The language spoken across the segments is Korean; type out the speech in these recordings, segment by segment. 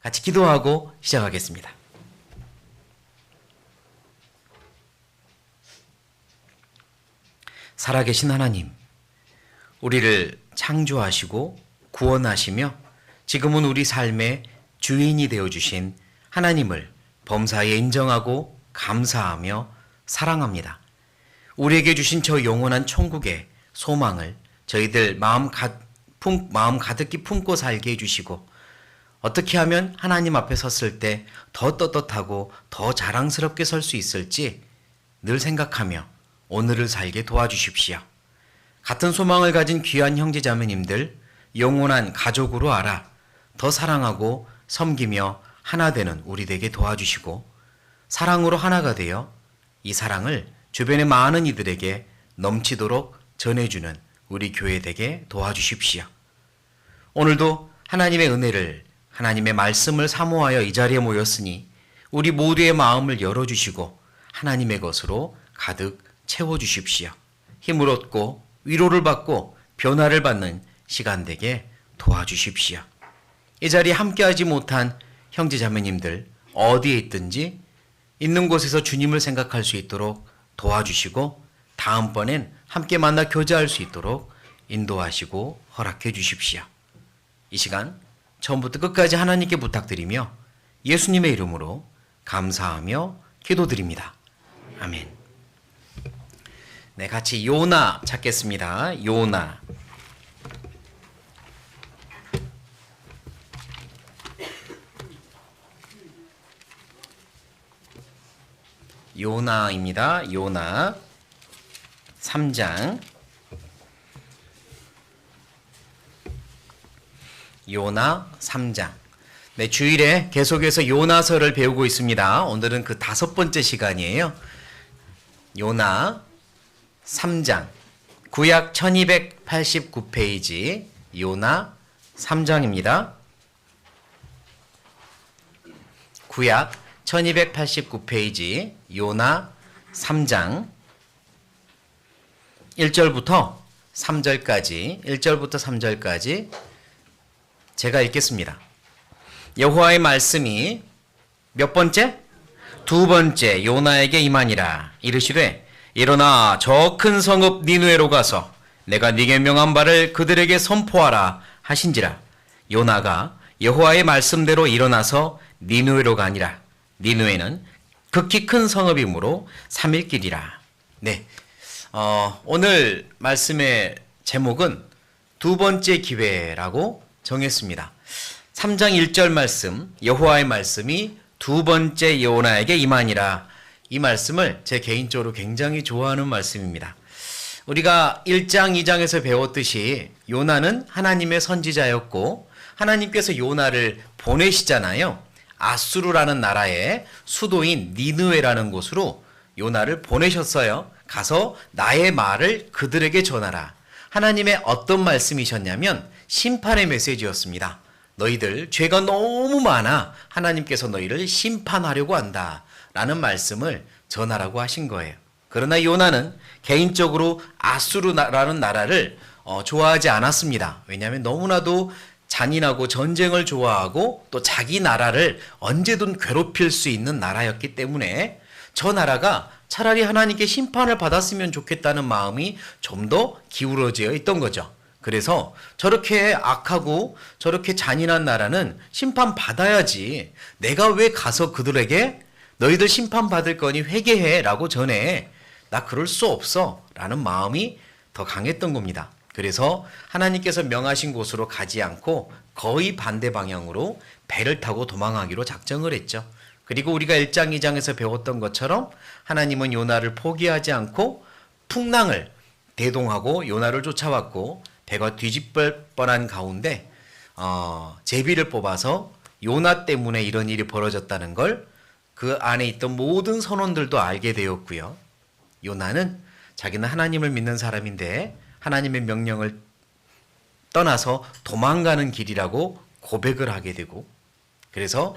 같이 기도하고 시작하겠습니다. 살아계신 하나님, 우리를 창조하시고 구원하시며 지금은 우리 삶의 주인이 되어주신 하나님을 범사에 인정하고 감사하며 사랑합니다. 우리에게 주신 저 영원한 천국의 소망을 저희들 마음 가득히 품고 살게 해주시고, 어떻게 하면 하나님 앞에 섰을 때 더 떳떳하고 더 자랑스럽게 설 수 있을지 늘 생각하며 오늘을 살게 도와주십시오. 같은 소망을 가진 귀한 형제자매님들 영원한 가족으로 알아 더 사랑하고 섬기며 하나 되는 우리 되게 도와주시고, 사랑으로 하나가 되어 이 사랑을 주변의 많은 이들에게 넘치도록 전해주는 우리 교회 되게 도와주십시오. 오늘도 하나님의 은혜를, 하나님의 말씀을 사모하여 이 자리에 모였으니 우리 모두의 마음을 열어주시고 하나님의 것으로 가득 채워주십시오. 힘을 얻고 위로를 받고 변화를 받는 시간 되게 도와주십시오. 이 자리에 함께하지 못한 형제자매님들 어디에 있든지 있는 곳에서 주님을 생각할 수 있도록 도와주시고, 다음번엔 함께 만나 교제할 수 있도록 인도하시고 허락해 주십시오. 이 시간 처음부터 끝까지 하나님께 부탁드리며 예수님의 이름으로 감사하며 기도드립니다. 아멘. 네, 같이 요나 찾겠습니다. 요나. 요나입니다. 요나 3장. 요나 3장. 네, 주일에 계속해서 요나서를 배우고 있습니다. 오늘은 그 5번째 시간이에요. 요나 3장. 구약 1289페이지 요나 3장입니다. 구약 1289페이지 요나 3장 1절부터 3절까지 제가 읽겠습니다. 여호와의 말씀이 몇 번째? 2번째 요나에게 임하니라. 이르시되 일어나 저 큰 성읍 니느웨로 가서 내가 네게 명한 바를 그들에게 선포하라 하신지라. 요나가 여호와의 말씀대로 일어나서 니느웨로 가니라. 니느웨는 극히 큰 성읍이므로 3일 길이라. 네, 오늘 말씀의 제목은 2번째 기회라고 정했습니다. 3장 1절 말씀, 여호와의 말씀이 2번째 요나에게 임하니라. 이 말씀을 제 개인적으로 굉장히 좋아하는 말씀입니다. 우리가 1장, 2장에서 배웠듯이 요나는 하나님의 선지자였고 하나님께서 요나를 보내시잖아요. 아수르라는 나라의 수도인 니느웨라는 곳으로 요나를 보내셨어요. 가서 나의 말을 그들에게 전하라. 하나님의 어떤 말씀이셨냐면 심판의 메시지였습니다. 너희들 죄가 너무 많아. 하나님께서 너희를 심판하려고 한다. 라는 말씀을 전하라고 하신 거예요. 그러나 요나는 개인적으로 아수르라는 나라를 좋아하지 않았습니다. 왜냐하면 너무나도 잔인하고 전쟁을 좋아하고 또 자기 나라를 언제든 괴롭힐 수 있는 나라였기 때문에 저 나라가 차라리 하나님께 심판을 받았으면 좋겠다는 마음이 좀 더 기울어져 있던 거죠. 그래서 저렇게 악하고 저렇게 잔인한 나라는 심판받아야지, 내가 왜 가서 그들에게 너희들 심판받을 거니 회개해 라고 전해. 나 그럴 수 없어 라는 마음이 더 강했던 겁니다. 그래서 하나님께서 명하신 곳으로 가지 않고 거의 반대 방향으로 배를 타고 도망하기로 작정을 했죠. 그리고 우리가 1장, 2장에서 배웠던 것처럼 하나님은 요나를 포기하지 않고 풍랑을 대동하고 요나를 쫓아왔고, 배가 뒤집을 뻔한 가운데 제비를 뽑아서 요나 때문에 이런 일이 벌어졌다는 걸 그 안에 있던 모든 선원들도 알게 되었고요. 요나는 자기는 하나님을 믿는 사람인데 하나님의 명령을 떠나서 도망가는 길이라고 고백을 하게 되고, 그래서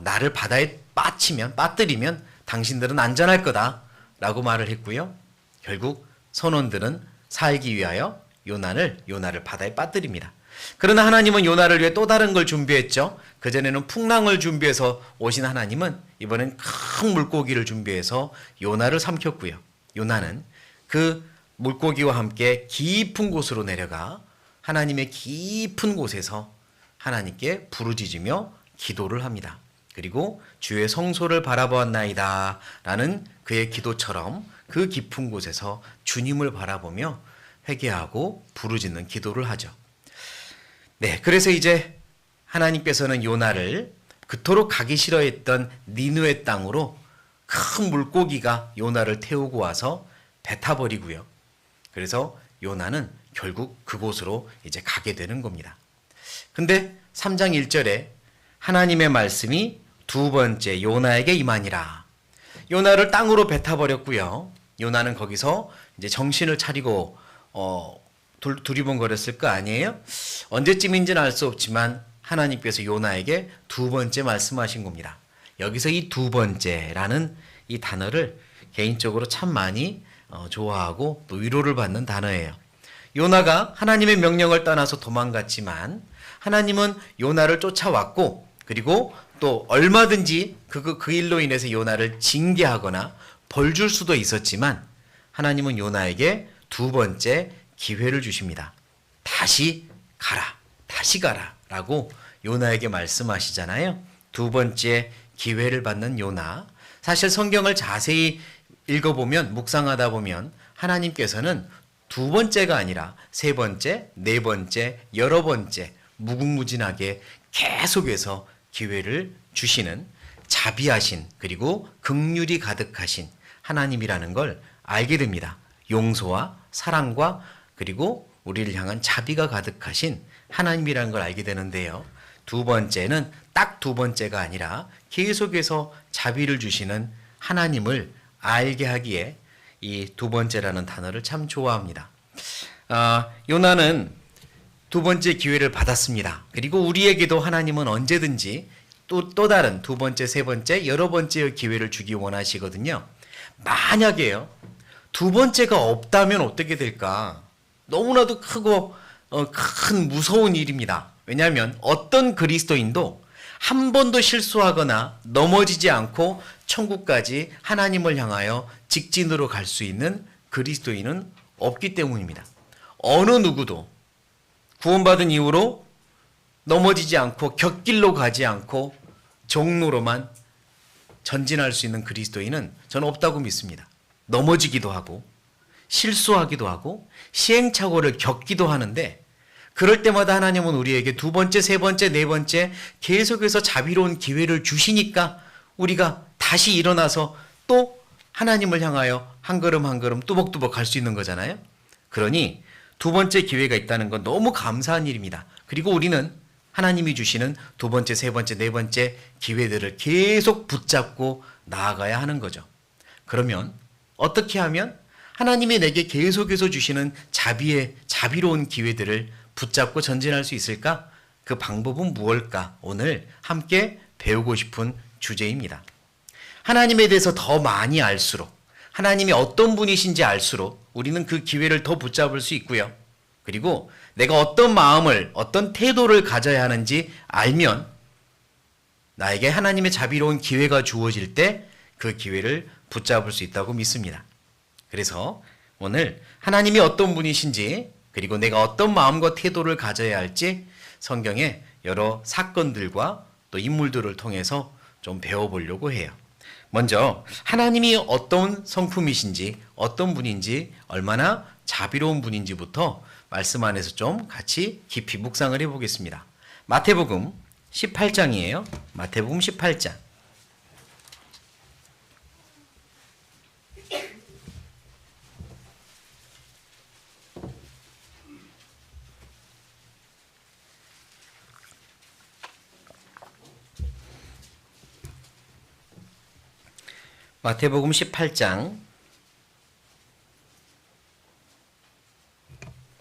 나를 바다에 빠뜨리면 당신들은 안전할 거다 라고 말을 했고요. 결국 선원들은 살기 위하여 요나를 바다에 빠뜨립니다. 그러나 하나님은 요나를 위해 또 다른 걸 준비했죠. 그전에는 풍랑을 준비해서 오신 하나님은 이번엔 큰 물고기를 준비해서 요나를 삼켰고요. 요나는 그 물고기와 함께 깊은 곳으로 내려가 하나님의 깊은 곳에서 하나님께 부르짖으며 기도를 합니다. 그리고 주의 성소를 바라보았나이다 라는 그의 기도처럼 그 깊은 곳에서 주님을 바라보며 회개하고 부르짖는 기도를 하죠. 네, 그래서 이제 하나님께서는 요나를 그토록 가기 싫어했던 니느웨 땅으로 큰 물고기가 요나를 태우고 와서 뱉어버리고요. 그래서 요나는 결국 그곳으로 이제 가게 되는 겁니다. 근데 3장 1절에 하나님의 말씀이 두 번째 요나에게 임하니라. 요나를 땅으로 뱉어버렸고요. 요나는 거기서 이제 정신을 차리고 두리번거렸을 거 아니에요? 언제쯤인지는 알 수 없지만 하나님께서 요나에게 두 번째 말씀하신 겁니다. 여기서 이 두 번째라는 이 단어를 개인적으로 참 많이 좋아하고 또 위로를 받는 단어예요. 요나가 하나님의 명령을 떠나서 도망갔지만 하나님은 요나를 쫓아왔고 그리고 또 얼마든지 그 일로 인해서 요나를 징계하거나 벌 줄 수도 있었지만 하나님은 요나에게 두 번째 기회를 주십니다. 다시 가라 라고 요나에게 말씀하시잖아요. 두 번째 기회를 받는 요나. 사실 성경을 자세히 읽어보면 묵상하다 보면 하나님께서는 두 번째가 아니라 세 번째, 네 번째, 여러 번째 무궁무진하게 계속해서 기회를 주시는 자비하신 그리고 긍휼이 가득하신 하나님이라는 걸 알게 됩니다. 용서와 사랑과 그리고 우리를 향한 자비가 가득하신 하나님이라는 걸 알게 되는데요. 두 번째는 딱 두 번째가 아니라 계속해서 자비를 주시는 하나님을 알게 하기에 이 두 번째라는 단어를 참 좋아합니다. 요나는 두 번째 기회를 받았습니다. 그리고 우리에게도 하나님은 언제든지 또 다른 두 번째, 세 번째, 여러 번째의 기회를 주기 원하시거든요. 만약에요, 두 번째가 없다면 어떻게 될까? 너무나도 크고 큰 무서운 일입니다. 왜냐하면 어떤 그리스도인도 한 번도 실수하거나 넘어지지 않고 천국까지 하나님을 향하여 직진으로 갈 수 있는 그리스도인은 없기 때문입니다. 어느 누구도 구원받은 이후로 넘어지지 않고 곁길로 가지 않고 종로로만 전진할 수 있는 그리스도인은 저는 없다고 믿습니다. 넘어지기도 하고 실수하기도 하고 시행착오를 겪기도 하는데 그럴 때마다 하나님은 우리에게 두 번째, 세 번째, 네 번째 계속해서 자비로운 기회를 주시니까 우리가 다시 일어나서 또 하나님을 향하여 한 걸음 한 걸음 뚜벅뚜벅 갈 수 있는 거잖아요. 그러니 두 번째 기회가 있다는 건 너무 감사한 일입니다. 그리고 우리는 하나님이 주시는 두 번째, 세 번째, 네 번째 기회들을 계속 붙잡고 나아가야 하는 거죠. 그러면 어떻게 하면 하나님이 내게 계속해서 주시는 자비로운 기회들을 붙잡고 전진할 수 있을까? 그 방법은 무엇일까? 오늘 함께 배우고 싶은 주제입니다. 하나님에 대해서 더 많이 알수록 하나님이 어떤 분이신지 알수록 우리는 그 기회를 더 붙잡을 수 있고요. 그리고 내가 어떤 마음을, 어떤 태도를 가져야 하는지 알면 나에게 하나님의 자비로운 기회가 주어질 때 그 기회를 붙잡을 수 있다고 믿습니다. 그래서 오늘 하나님이 어떤 분이신지 그리고 내가 어떤 마음과 태도를 가져야 할지 성경의 여러 사건들과 또 인물들을 통해서 좀 배워보려고 해요. 먼저 하나님이 어떤 성품이신지 어떤 분인지 얼마나 자비로운 분인지부터 말씀 안에서 좀 같이 깊이 묵상을 해보겠습니다. 마태복음 18장이에요. 마태복음 18장. 마태복음 18장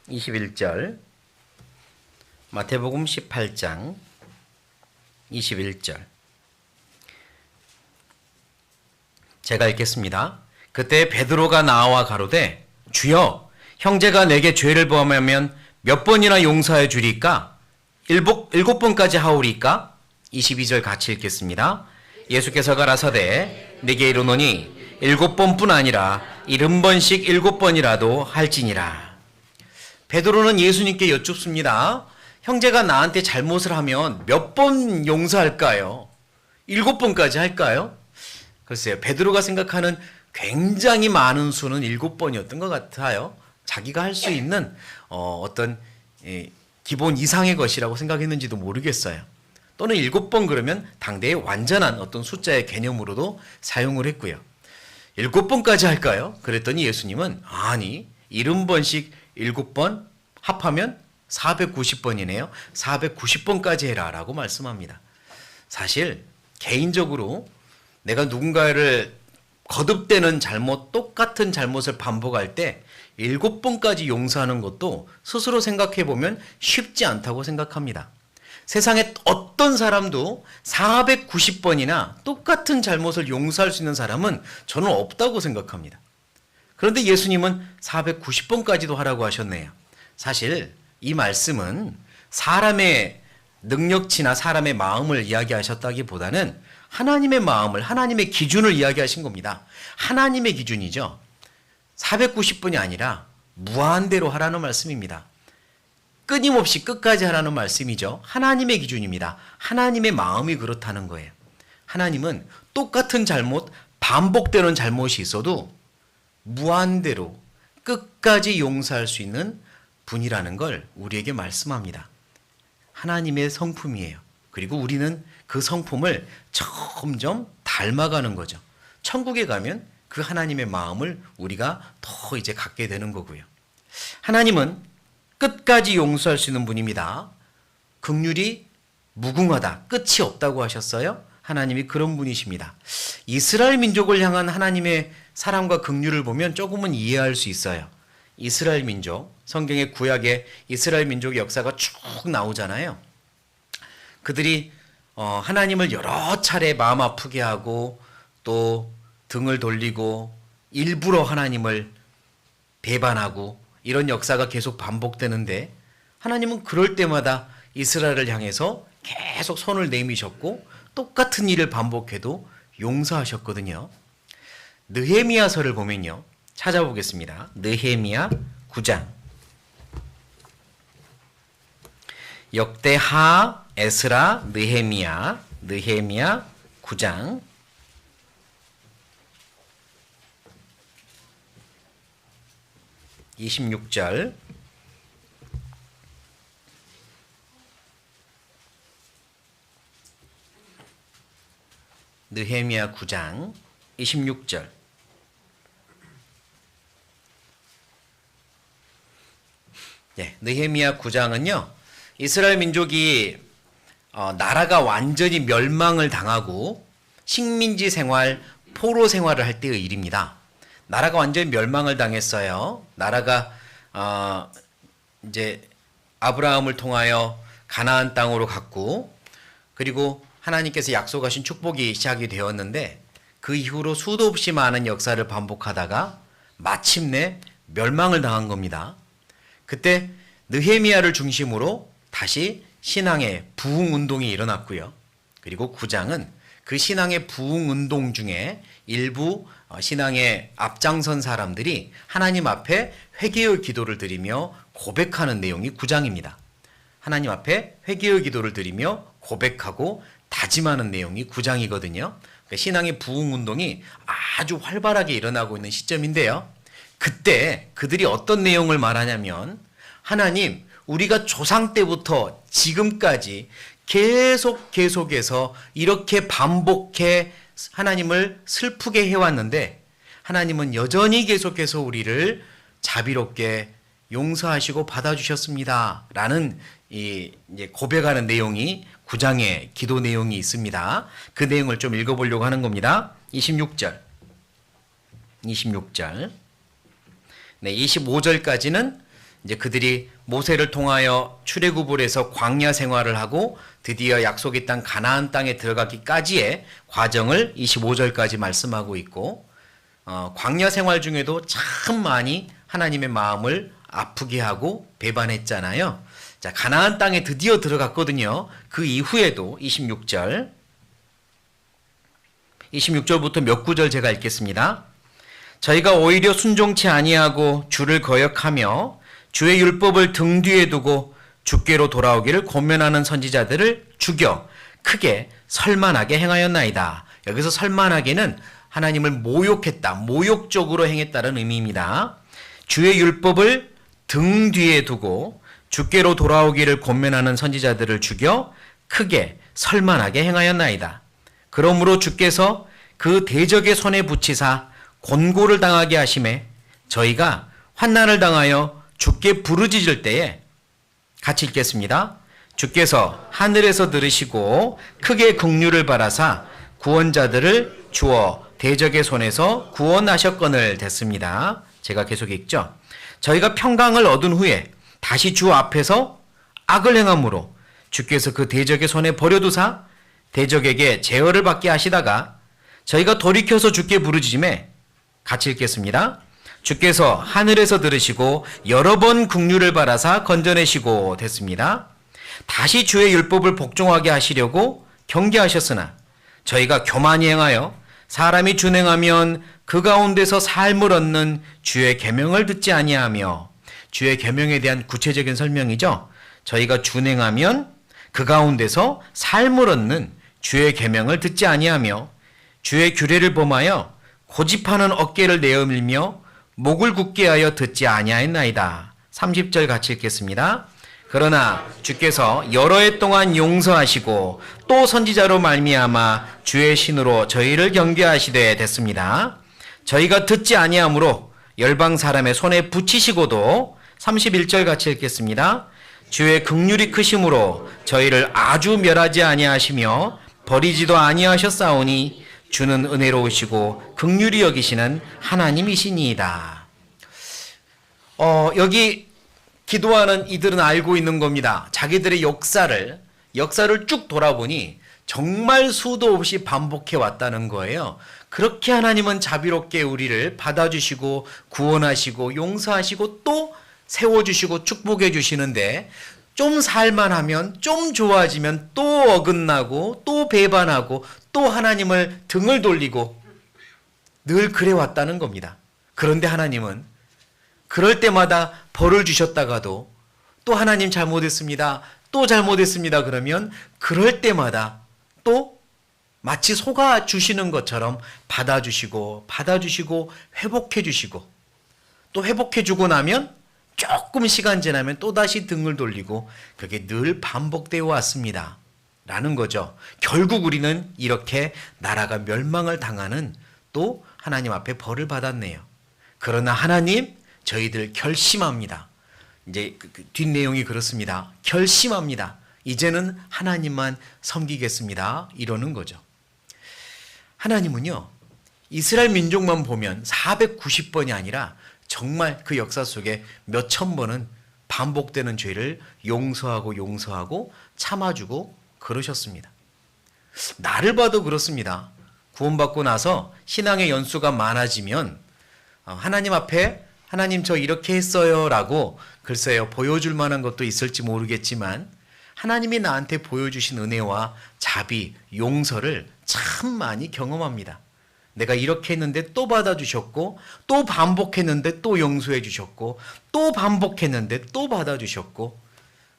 21절. 마태복음 18장 21절. 제가 읽겠습니다. 그때 베드로가 나와 가로되 주여 형제가 내게 죄를 범하면 몇 번이나 용서해 주리까? 일곱 번까지 하오리까? 22절 같이 읽겠습니다. 예수께서 가라사대 네게 이르노니 7번뿐 아니라 70번씩 7번이라도 할지니라. 베드로는 예수님께 여쭙습니다. 형제가 나한테 잘못을 하면 몇 번 용서할까요? 7번까지 할까요? 글쎄요, 베드로가 생각하는 굉장히 많은 수는 7번이었던 것 같아요. 자기가 할 수 있는 어떤 기본 이상의 것이라고 생각했는지도 모르겠어요. 또는 7번 그러면 당대의 완전한 어떤 숫자의 개념으로도 사용을 했고요. 7번까지 할까요? 그랬더니 예수님은 아니 70번씩 7번 합하면 490번이네요. 490번까지 해라 라고 말씀합니다. 사실 개인적으로 내가 누군가를 거듭되는 잘못, 똑같은 잘못을 반복할 때 7번까지 용서하는 것도 스스로 생각해 보면 쉽지 않다고 생각합니다. 세상에 어떤 사람도 490번이나 똑같은 잘못을 용서할 수 있는 사람은 저는 없다고 생각합니다. 그런데 예수님은 490번까지도 하라고 하셨네요. 사실 이 말씀은 사람의 능력치나 사람의 마음을 이야기하셨다기보다는 하나님의 마음을, 하나님의 기준을 이야기하신 겁니다. 하나님의 기준이죠. 490번이 아니라 무한대로 하라는 말씀입니다. 끊임없이 끝까지 하라는 말씀이죠. 하나님의 기준입니다. 하나님의 마음이 그렇다는 거예요. 하나님은 똑같은 잘못, 반복되는 잘못이 있어도 무한대로 끝까지 용서할 수 있는 분이라는 걸 우리에게 말씀합니다. 하나님의 성품이에요. 그리고 우리는 그 성품을 점점 닮아가는 거죠. 천국에 가면 그 하나님의 마음을 우리가 더 이제 갖게 되는 거고요. 하나님은 끝까지 용서할 수 있는 분입니다. 긍휼이 무궁하다, 끝이 없다고 하셨어요. 하나님이 그런 분이십니다. 이스라엘 민족을 향한 하나님의 사랑과 긍휼을 보면 조금은 이해할 수 있어요. 이스라엘 민족, 성경의 구약에 이스라엘 민족의 역사가 쭉 나오잖아요. 그들이 하나님을 여러 차례 마음 아프게 하고 또 등을 돌리고 일부러 하나님을 배반하고 이런 역사가 계속 반복되는데 하나님은 그럴 때마다 이스라엘을 향해서 계속 손을 내미셨고 똑같은 일을 반복해도 용서하셨거든요. 느헤미야서를 보면요. 찾아보겠습니다. 느헤미야 9장. 역대하, 에스라, 느헤미야 9장. (26절) 느헤미야 9장 26절. 네, 느헤미야 9장은요. 이스라엘 민족이 나라가 완전히 멸망을 당하고 식민지 생활, 포로 생활을 할 때의 일입니다. 나라가 완전히 멸망을 당했어요. 나라가 이제 아브라함을 통하여 가나안 땅으로 갔고 그리고 하나님께서 약속하신 축복이 시작이 되었는데 그 이후로 수도 없이 많은 역사를 반복하다가 마침내 멸망을 당한 겁니다. 그때 느헤미야를 중심으로 다시 신앙의 부흥운동이 일어났고요. 그리고 9장은 그 신앙의 부흥운동 중에 일부 신앙의 앞장선 사람들이 하나님 앞에 회개의 기도를 드리며 고백하는 내용이 9장입니다. 하나님 앞에 회개의 기도를 드리며 고백하고 다짐하는 내용이 9장이거든요. 그러니까 신앙의 부흥운동이 아주 활발하게 일어나고 있는 시점인데요. 그때 그들이 어떤 내용을 말하냐면 하나님, 우리가 조상 때부터 지금까지 계속해서 이렇게 반복해 하나님을 슬프게 해왔는데 하나님은 여전히 계속해서 우리를 자비롭게 용서하시고 받아주셨습니다. 라는 이제 고백하는 내용이 9장의 기도 내용이 있습니다. 그 내용을 좀 읽어보려고 하는 겁니다. 26절. 네, 25절까지는 이제 그들이 모세를 통하여 출애굽을 해서 광야 생활을 하고 드디어 약속의 땅 가나안 땅에 들어가기까지의 과정을 25절까지 말씀하고 있고 광야 생활 중에도 참 많이 하나님의 마음을 아프게 하고 배반했잖아요. 자, 가나안 땅에 드디어 들어갔거든요. 그 이후에도 26절부터 몇 구절 제가 읽겠습니다. 저희가 오히려 순종치 아니하고 주를 거역하며 주의 율법을 등 뒤에 두고 주께로 돌아오기를 권면하는 선지자들을 죽여 크게 설만하게 행하였나이다. 여기서 설만하게는 하나님을 모욕했다, 모욕적으로 행했다는 의미입니다. 주의 율법을 등 뒤에 두고 주께로 돌아오기를 권면하는 선지자들을 죽여 크게 설만하게 행하였나이다. 그러므로 주께서 그 대적의 손에 붙이사 곤고를 당하게 하심에 저희가 환난을 당하여 주께 부르짖을 때에 같이 읽겠습니다. 주께서 하늘에서 들으시고 크게 긍휼을 바라사 구원자들을 주어 대적의 손에서 구원하셨거늘 됐습니다. 제가 계속 읽죠. 저희가 평강을 얻은 후에 다시 주 앞에서 악을 행함으로 주께서 그 대적의 손에 버려두사 대적에게 제어를 받게 하시다가 저희가 돌이켜서 주께 부르짖음에 같이 읽겠습니다. 주께서 하늘에서 들으시고 여러 번 긍휼을 바라사 건져내시고 됐습니다. 다시 주의 율법을 복종하게 하시려고 경계하셨으나 저희가 교만히 행하여 사람이 준행하면 그 가운데서 삶을 얻는 주의 계명을 듣지 아니하며, 주의 계명에 대한 구체적인 설명이죠. 저희가 준행하면 그 가운데서 삶을 얻는 주의 계명을 듣지 아니하며 주의 규례를 범하여 고집하는 어깨를 내어밀며 목을 굳게 하여 듣지 아니하였나이다. 30절 같이 읽겠습니다. 그러나 주께서 여러 해 동안 용서하시고 또 선지자로 말미암아 주의 신으로 저희를 경계하시되 됐습니다. 저희가 듣지 아니하므로 열방 사람의 손에 붙이시고도 31절 같이 읽겠습니다. 주의 긍휼이 크심으로 저희를 아주 멸하지 아니하시며 버리지도 아니하셨사오니 주는 은혜로우시고 긍휼히 여기시는 하나님이시니이다. 여기 기도하는 이들은 알고 있는 겁니다. 자기들의 역사를 쭉 돌아보니 정말 수도 없이 반복해 왔다는 거예요. 그렇게 하나님은 자비롭게 우리를 받아주시고 구원하시고 용서하시고 또 세워주시고 축복해 주시는데 좀 살만하면 좀 좋아지면 또 어긋나고 또 배반하고 또 하나님을 등을 돌리고 늘 그래 왔다는 겁니다. 그런데 하나님은 그럴 때마다 벌을 주셨다가도 또 하나님 잘못했습니다. 또 잘못했습니다. 그러면 그럴 때마다 또 마치 속아 주시는 것처럼 받아주시고 회복해 주시고 또 회복해 주고 나면 조금 시간 지나면 또다시 등을 돌리고 그게 늘 반복되어 왔습니다. 라는 거죠. 결국 우리는 이렇게 나라가 멸망을 당하는 또 하나님 앞에 벌을 받았네요. 그러나 하나님 저희들 결심합니다. 이제 뒷내용이 그렇습니다. 결심합니다. 이제는 하나님만 섬기겠습니다. 이러는 거죠. 하나님은요, 이스라엘 민족만 보면 490번이 아니라 정말 그 역사 속에 몇천 번은 반복되는 죄를 용서하고 참아주고 그러셨습니다. 나를 봐도 그렇습니다. 구원받고 나서 신앙의 연수가 많아지면 하나님 앞에 하나님 저 이렇게 했어요 라고 글쎄요 보여줄 만한 것도 있을지 모르겠지만 하나님이 나한테 보여주신 은혜와 자비, 용서를 참 많이 경험합니다. 내가 이렇게 했는데 또 받아주셨고 또 반복했는데 또 용서해 주셨고 또 반복했는데 또 받아주셨고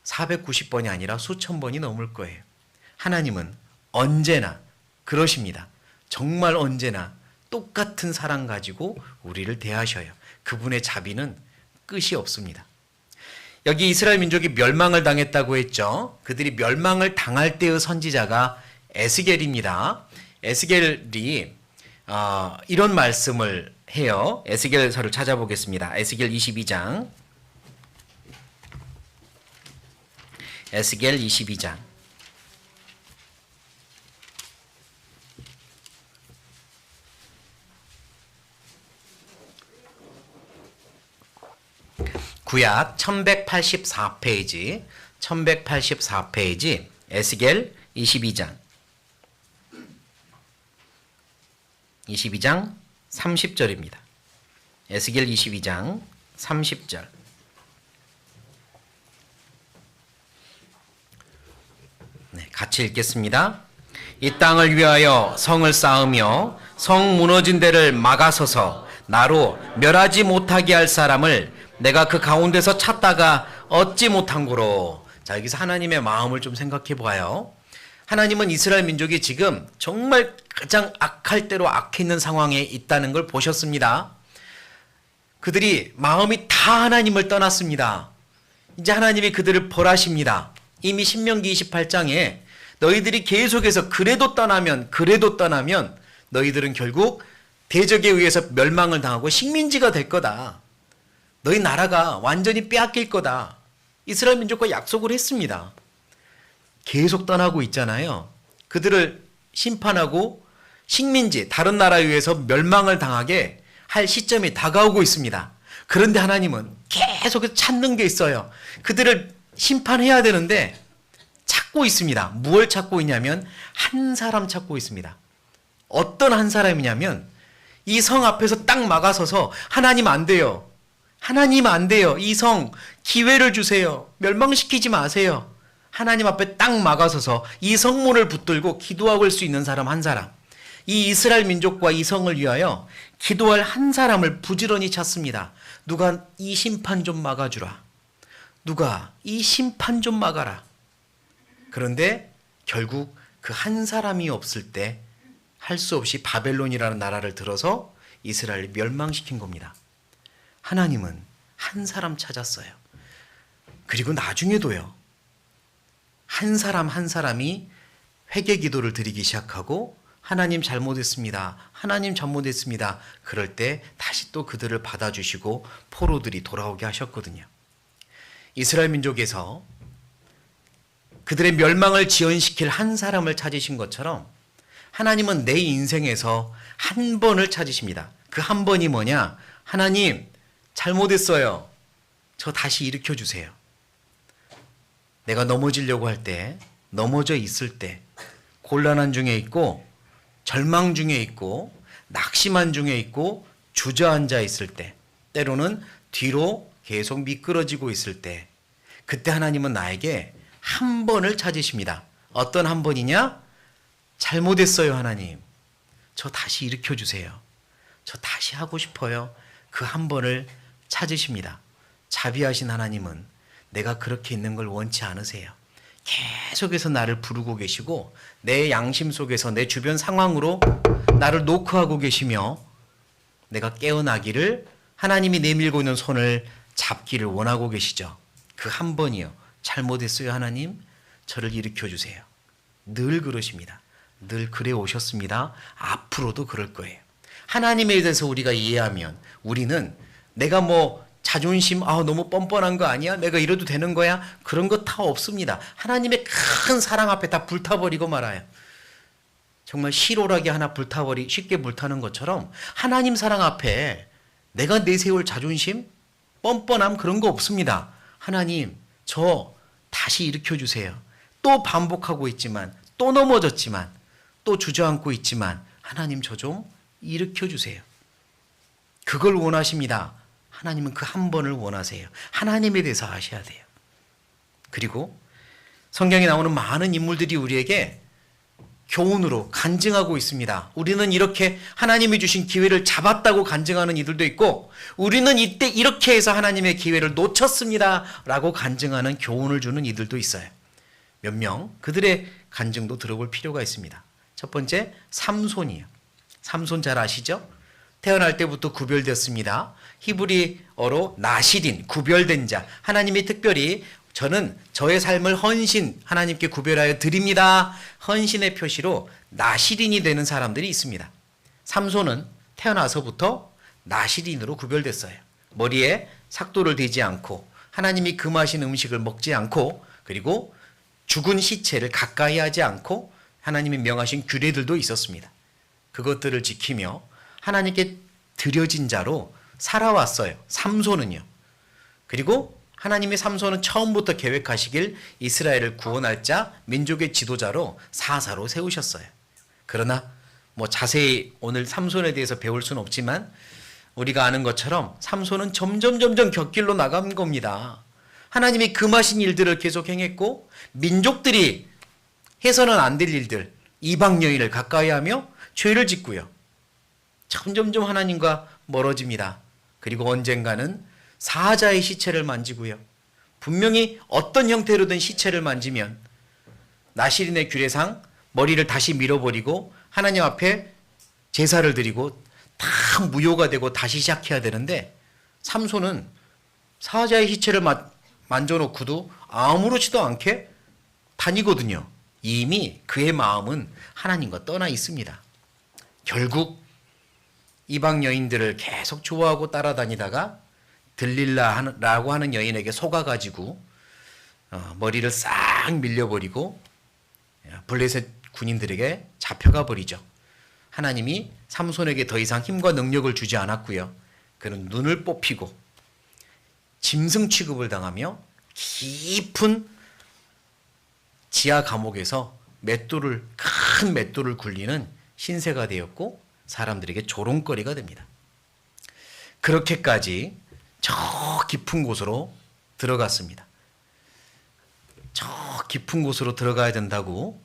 490번이 아니라 수천 번이 넘을 거예요. 하나님은 언제나 그러십니다. 정말 언제나 똑같은 사랑 가지고 우리를 대하셔요. 그분의 자비는 끝이 없습니다. 여기 이스라엘 민족이 멸망을 당했다고 했죠. 그들이 멸망을 당할 때의 선지자가 에스겔입니다. 에스겔이 이런 말씀을 해요. 에스겔서를 찾아보겠습니다. 에스겔 22장. 에스겔 22장. 구약 1184페이지, 에스겔 22장. 22장 30절입니다. 에스겔 22장 30절. 같이 읽겠습니다. 이 땅을 위하여 성을 쌓으며 성 무너진 데를 막아서서 나로 멸하지 못하게 할 사람을 내가 그 가운데서 찾다가 얻지 못한 고로. 자, 여기서 하나님의 마음을 좀 생각해 봐요. 하나님은 이스라엘 민족이 지금 정말 가장 악할 대로 악해 있는 상황에 있다는 걸 보셨습니다. 그들이 마음이 다 하나님을 떠났습니다. 이제 하나님이 그들을 벌하십니다. 이미 신명기 28장에 너희들이 계속해서 그래도 떠나면 너희들은 결국 대적에 의해서 멸망을 당하고 식민지가 될 거다. 너희 나라가 완전히 빼앗길 거다. 이스라엘 민족과 약속을 했습니다. 계속 떠나고 있잖아요. 그들을 심판하고 식민지, 다른 나라에 의해서 멸망을 당하게 할 시점이 다가오고 있습니다. 그런데 하나님은 계속해서 찾는 게 있어요. 그들을 심판해야 되는데 찾고 있습니다. 무엇을 찾고 있냐면 한 사람 찾고 있습니다. 어떤 한 사람이냐면 이 성 앞에서 딱 막아서서 하나님 안 돼요. 하나님 안 돼요. 이 성 기회를 주세요. 멸망시키지 마세요. 하나님 앞에 딱 막아서서 이 성문을 붙들고 기도하고 올 수 있는 사람 한 사람. 이 이스라엘 민족과 이 성을 위하여 기도할 한 사람을 부지런히 찾습니다. 누가 이 심판 좀 막아주라. 누가 이 심판 좀 막아라. 그런데 결국 그 한 사람이 없을 때 할 수 없이 바벨론이라는 나라를 들어서 이스라엘을 멸망시킨 겁니다. 하나님은 한 사람 찾았어요. 그리고 나중에도요. 한 사람 한 사람이 회개 기도를 드리기 시작하고 하나님 잘못했습니다. 하나님 잘못했습니다. 그럴 때 다시 또 그들을 받아주시고 포로들이 돌아오게 하셨거든요. 이스라엘 민족에서 그들의 멸망을 지연시킬 한 사람을 찾으신 것처럼 하나님은 내 인생에서 한 번을 찾으십니다. 그 한 번이 뭐냐? 하나님 잘못했어요. 저 다시 일으켜 주세요. 내가 넘어지려고 할 때, 넘어져 있을 때, 곤란한 중에 있고 절망 중에 있고 낙심한 중에 있고 주저앉아 있을 때, 때로는 뒤로 계속 미끄러지고 있을 때, 그때 하나님은 나에게 한 번을 찾으십니다. 어떤 한 번이냐? 잘못했어요, 하나님. 저 다시 일으켜 주세요. 저 다시 하고 싶어요. 그 한 번을 찾으십니다. 자비하신 하나님은 내가 그렇게 있는 걸 원치 않으세요. 계속해서 나를 부르고 계시고 내 양심 속에서 내 주변 상황으로 나를 노크하고 계시며 내가 깨어나기를, 하나님이 내밀고 있는 손을 잡기를 원하고 계시죠. 그 한 번이요. 잘못했어요, 하나님. 저를 일으켜 주세요. 늘 그러십니다. 늘 그래 오셨습니다. 앞으로도 그럴 거예요. 하나님에 대해서 우리가 이해하면 우리는 내가 뭐 자존심, 너무 뻔뻔한 거 아니야? 내가 이래도 되는 거야? 그런 거 다 없습니다. 하나님의 큰 사랑 앞에 다 불타버리고 말아요. 정말 실오라기 하나 쉽게 불타는 것처럼 하나님 사랑 앞에 내가 내세울 자존심, 뻔뻔함 그런 거 없습니다. 하나님, 저 다시 일으켜 주세요. 또 반복하고 있지만, 또 넘어졌지만, 또 주저앉고 있지만 하나님 저 좀 일으켜 주세요. 그걸 원하십니다. 하나님은 그 한 번을 원하세요. 하나님에 대해서 아셔야 돼요. 그리고 성경에 나오는 많은 인물들이 우리에게 교훈으로 간증하고 있습니다. 우리는 이렇게 하나님이 주신 기회를 잡았다고 간증하는 이들도 있고, 우리는 이때 이렇게 해서 하나님의 기회를 놓쳤습니다 라고 간증하는 교훈을 주는 이들도 있어요. 몇 명 그들의 간증도 들어볼 필요가 있습니다. 첫 번째, 삼손이에요. 삼손 잘 아시죠? 태어날 때부터 구별됐습니다. 히브리어로 나시린, 구별된 자. 하나님이 특별히 저는 저의 삶을 헌신, 하나님께 구별하여 드립니다. 헌신의 표시로 나시린이 되는 사람들이 있습니다. 삼손은 태어나서부터 나시린으로 구별됐어요. 머리에 삭도를 대지 않고 하나님이 금하신 음식을 먹지 않고, 그리고 죽은 시체를 가까이 하지 않고 하나님이 명하신 규례들도 있었습니다. 그것들을 지키며 하나님께 드려진 자로 살아왔어요. 삼손은요. 그리고 하나님의 삼손은 처음부터 계획하시길 이스라엘을 구원할 자, 민족의 지도자로 사사로 세우셨어요. 그러나 뭐 자세히 오늘 삼손에 대해서 배울 수는 없지만 우리가 아는 것처럼 삼손은 점점 곁길로 나간 겁니다. 하나님이 금하신 일들을 계속 행했고 민족들이 해서는 안 될 일들, 이방 여인을 가까이 하며 죄를 짓고요. 점점점 하나님과 멀어집니다. 그리고 언젠가는 사자의 시체를 만지고요. 분명히 어떤 형태로든 시체를 만지면 나시린의 규례상 머리를 다시 밀어버리고 하나님 앞에 제사를 드리고 다 무효가 되고 다시 시작해야 되는데, 삼손은 사자의 시체를 만져놓고도 아무렇지도 않게 다니거든요. 이미 그의 마음은 하나님과 떠나 있습니다. 결국 이방 여인들을 계속 좋아하고 따라다니다가 들릴라라고 하는 여인에게 속아가지고 머리를 싹 밀려버리고 블레셋 군인들에게 잡혀가 버리죠. 하나님이 삼손에게 더 이상 힘과 능력을 주지 않았고요. 그는 눈을 뽑히고 짐승 취급을 당하며 깊은 지하 감옥에서 큰 맷돌을 굴리는 신세가 되었고 사람들에게 조롱거리가 됩니다. 그렇게까지 저 깊은 곳으로 들어갔습니다. 저 깊은 곳으로 들어가야 된다고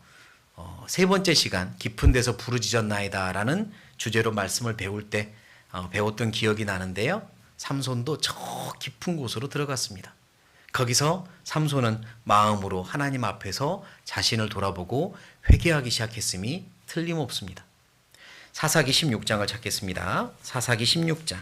세 번째 시간 깊은 데서 부르짖었나이다 라는 주제로 말씀을 배울 때 배웠던 기억이 나는데요. 삼손도 저 깊은 곳으로 들어갔습니다. 거기서 삼손은 마음으로 하나님 앞에서 자신을 돌아보고 회개하기 시작했음이 틀림없습니다. 사사기 16장을 찾겠습니다. 사사기 16장.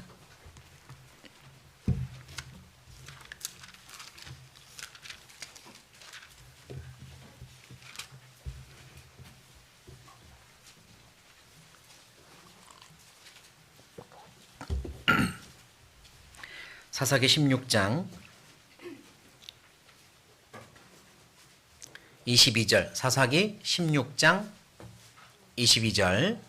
사사기 16장 22절. 사사기 16장 22절.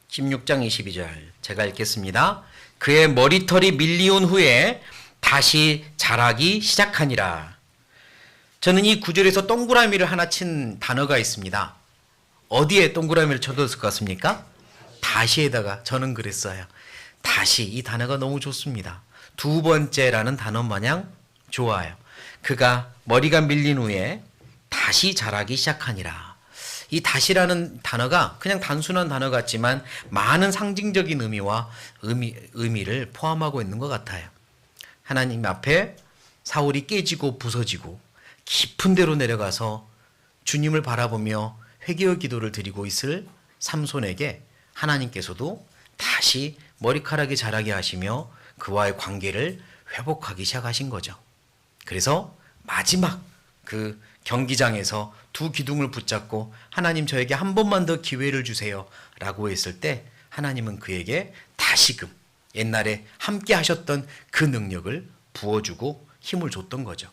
16장 22절 제가 읽겠습니다. 그의 머리털이 밀리온 후에 다시 자라기 시작하니라. 저는 이 구절에서 동그라미를 하나 친 단어가 있습니다. 어디에 동그라미를 쳐뒀을 것 같습니까? 다시에다가. 저는 그랬어요. 다시, 이 단어가 너무 좋습니다. 두 번째라는 단어 마냥 좋아요. 그가 머리가 밀린 후에 다시 자라기 시작하니라. 이 다시라는 단어가 그냥 단순한 단어 같지만 많은 상징적인 의미와 의미를 포함하고 있는 것 같아요. 하나님 앞에 사울이 깨지고 부서지고 깊은 데로 내려가서 주님을 바라보며 회개의 기도를 드리고 있을 삼손에게 하나님께서도 다시 머리카락이 자라게 하시며 그와의 관계를 회복하기 시작하신 거죠. 그래서 마지막 그 경기장에서 두 기둥을 붙잡고 하나님 저에게 한 번만 더 기회를 주세요 라고 했을 때 하나님은 그에게 다시금 옛날에 함께 하셨던 그 능력을 부어주고 힘을 줬던 거죠.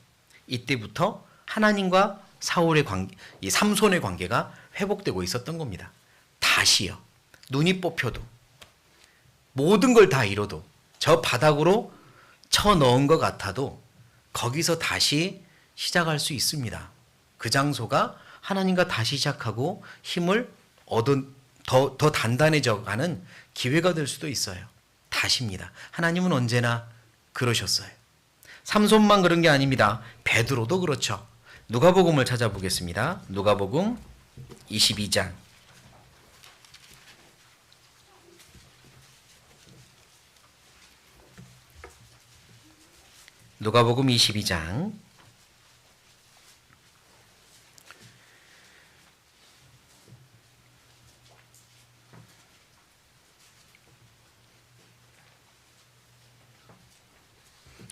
이때부터 하나님과 사울의 관계, 이 삼손의 관계가 회복되고 있었던 겁니다. 다시요. 눈이 뽑혀도 모든 걸 다 잃어도 저 바닥으로 쳐 넣은 것 같아도 거기서 다시 시작할 수 있습니다. 그 장소가 하나님과 다시 시작하고 힘을 얻은 더 단단해져 가는 기회가 될 수도 있어요. 다시입니다. 하나님은 언제나 그러셨어요. 삼손만 그런 게 아닙니다. 베드로도 그렇죠. 누가복음을 찾아보겠습니다. 누가복음 22장. 누가복음 22장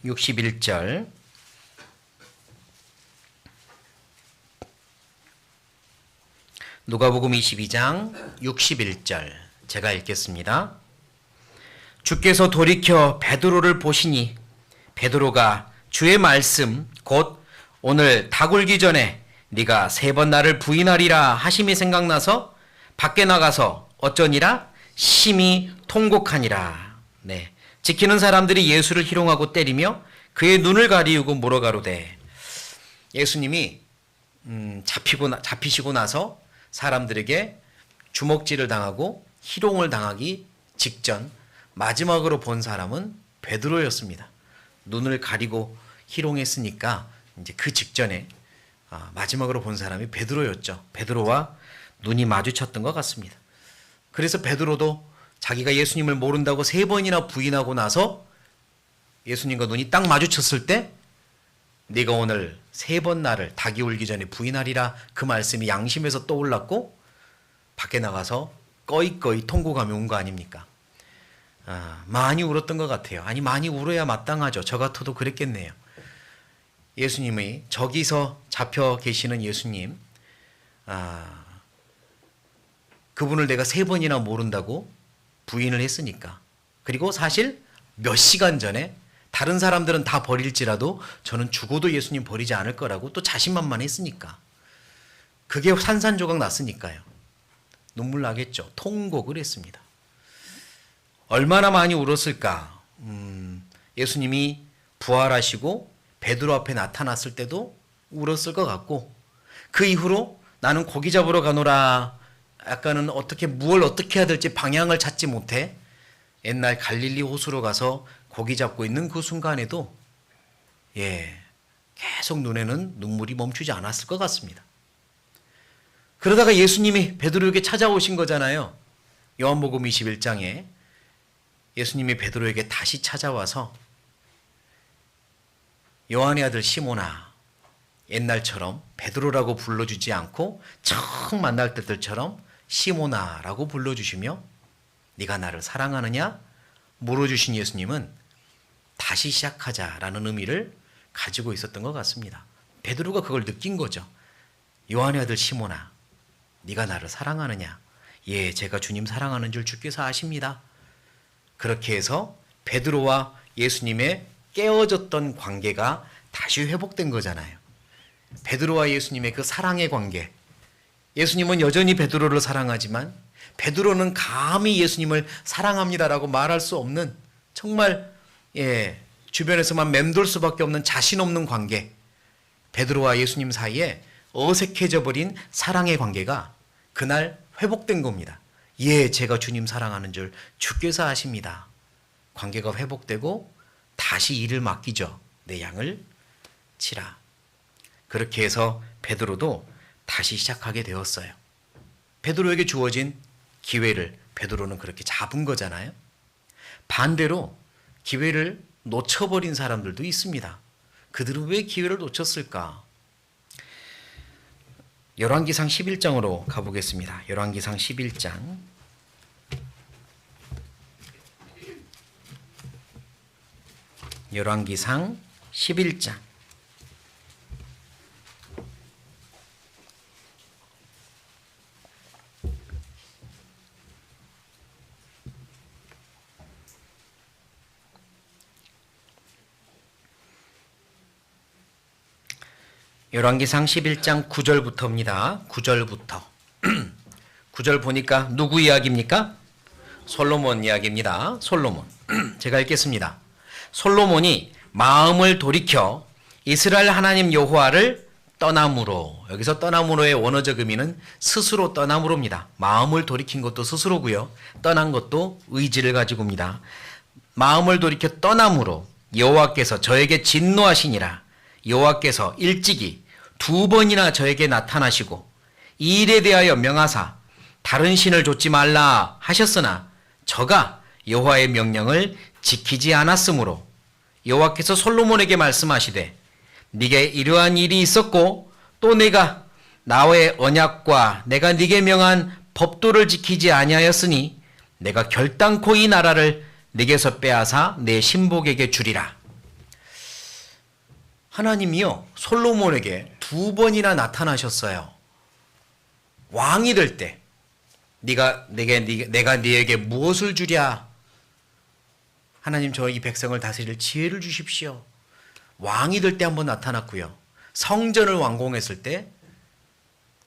61절 누가복음 22장 61절 제가 읽겠습니다. 주께서 돌이켜 베드로를 보시니 베드로가 주의 말씀 곧 오늘 다 굴기 전에 네가 3번 나를 부인하리라 하심이 생각나서 밖에 나가서 어쩌니라 심히 통곡하니라. 네. 지키는 사람들이 예수를 희롱하고 때리며 그의 눈을 가리우고 물어가로되. 예수님이 잡히시고 나서 사람들에게 주먹질을 당하고 희롱을 당하기 직전 마지막으로 본 사람은 베드로였습니다. 눈을 가리고 희롱했으니까 이제 그 직전에 마지막으로 본 사람이 베드로였죠. 베드로와 눈이 마주쳤던 것 같습니다. 그래서 베드로도 자기가 예수님을 모른다고 3번이나 부인하고 나서 예수님과 눈이 딱 마주쳤을 때 네가 오늘 3번 나를 닭이 울기 전에 부인하리라, 그 말씀이 양심에서 떠올랐고 밖에 나가서 꺼이꺼이 통곡하며 운 거 아닙니까? 많이 울었던 것 같아요. 아니, 많이 울어야 마땅하죠. 저 같아도 그랬겠네요. 예수님이 저기서 잡혀 계시는 예수님, 그분을 내가 3번이나 모른다고 부인을 했으니까. 그리고 사실 몇 시간 전에 다른 사람들은 다 버릴지라도 저는 죽어도 예수님 버리지 않을 거라고 또 자신만만했으니까. 그게 산산조각 났으니까요. 눈물 나겠죠. 통곡을 했습니다. 얼마나 많이 울었을까. 예수님이 부활하시고 베드로 앞에 나타났을 때도 울었을 것 같고, 그 이후로 나는 고기 잡으러 가노라, 약간은 뭘 어떻게 해야 될지 방향을 찾지 못해 옛날 갈릴리 호수로 가서 고기 잡고 있는 그 순간에도 계속 눈에는 눈물이 멈추지 않았을 것 같습니다. 그러다가 예수님이 베드로에게 찾아오신 거잖아요. 요한복음 21장에 예수님이 베드로에게 다시 찾아와서 요한의 아들 시몬아, 옛날처럼 베드로라고 불러주지 않고 처음 만날 때들처럼 시몬아라고 불러주시며 네가 나를 사랑하느냐 물어주신 예수님은 다시 시작하자라는 의미를 가지고 있었던 것 같습니다. 베드로가 그걸 느낀 거죠. 요한의 아들 시몬아, 네가 나를 사랑하느냐? 예, 제가 주님 사랑하는 줄 주께서 아십니다. 그렇게 해서 베드로와 예수님의 깨어졌던 관계가 다시 회복된 거잖아요. 베드로와 예수님의 그 사랑의 관계. 예수님은 여전히 베드로를 사랑하지만 베드로는 감히 예수님을 사랑합니다라고 말할 수 없는, 정말 주변에서만 맴돌 수밖에 없는 자신 없는 관계. 베드로와 예수님 사이에 어색해져 버린 사랑의 관계가 그날 회복된 겁니다. 예, 제가 주님 사랑하는 줄 주께서 아십니다. 관계가 회복되고 다시 일을 맡기죠. 내 양을 치라. 그렇게 해서 베드로도 다시 시작하게 되었어요. 베드로에게 주어진 기회를 베드로는 그렇게 잡은 거잖아요. 반대로 기회를 놓쳐버린 사람들도 있습니다. 그들은 왜 기회를 놓쳤을까? 열왕기상 11장으로 가보겠습니다. 열왕기상 11장. 열왕기상 11장. 열왕기상 11장 9절부터입니다. 9절부터. 9절 보니까 누구 이야기입니까? 솔로몬 이야기입니다. 솔로몬. 제가 읽겠습니다. 솔로몬이 마음을 돌이켜 이스라엘 하나님 여호와를 떠남으로. 여기서 떠남으로의 원어적 의미는 스스로 떠남으로입니다. 마음을 돌이킨 것도 스스로고요. 떠난 것도 의지를 가지고입니다. 마음을 돌이켜 떠남으로 여호와께서 저에게 진노하시니라. 여호와께서 일찍이 2번이나 저에게 나타나시고 이 일에 대하여 명하사 다른 신을 좇지 말라 하셨으나 저가 여호와의 명령을 지키지 않았으므로 여호와께서 솔로몬에게 말씀하시되 네게 이러한 일이 있었고 또 내가 나의 언약과 내가 네게 명한 법도를 지키지 아니하였으니 내가 결단코 이 나라를 네게서 빼앗아 내 신복에게 주리라. 하나님이요, 솔로몬에게 2번이나 나타나셨어요. 왕이 될 때 내가 네게 무엇을 주랴? 하나님, 저 이 백성을 다스릴 지혜를 주십시오. 왕이 될 때 한번 나타났고요. 성전을 완공했을 때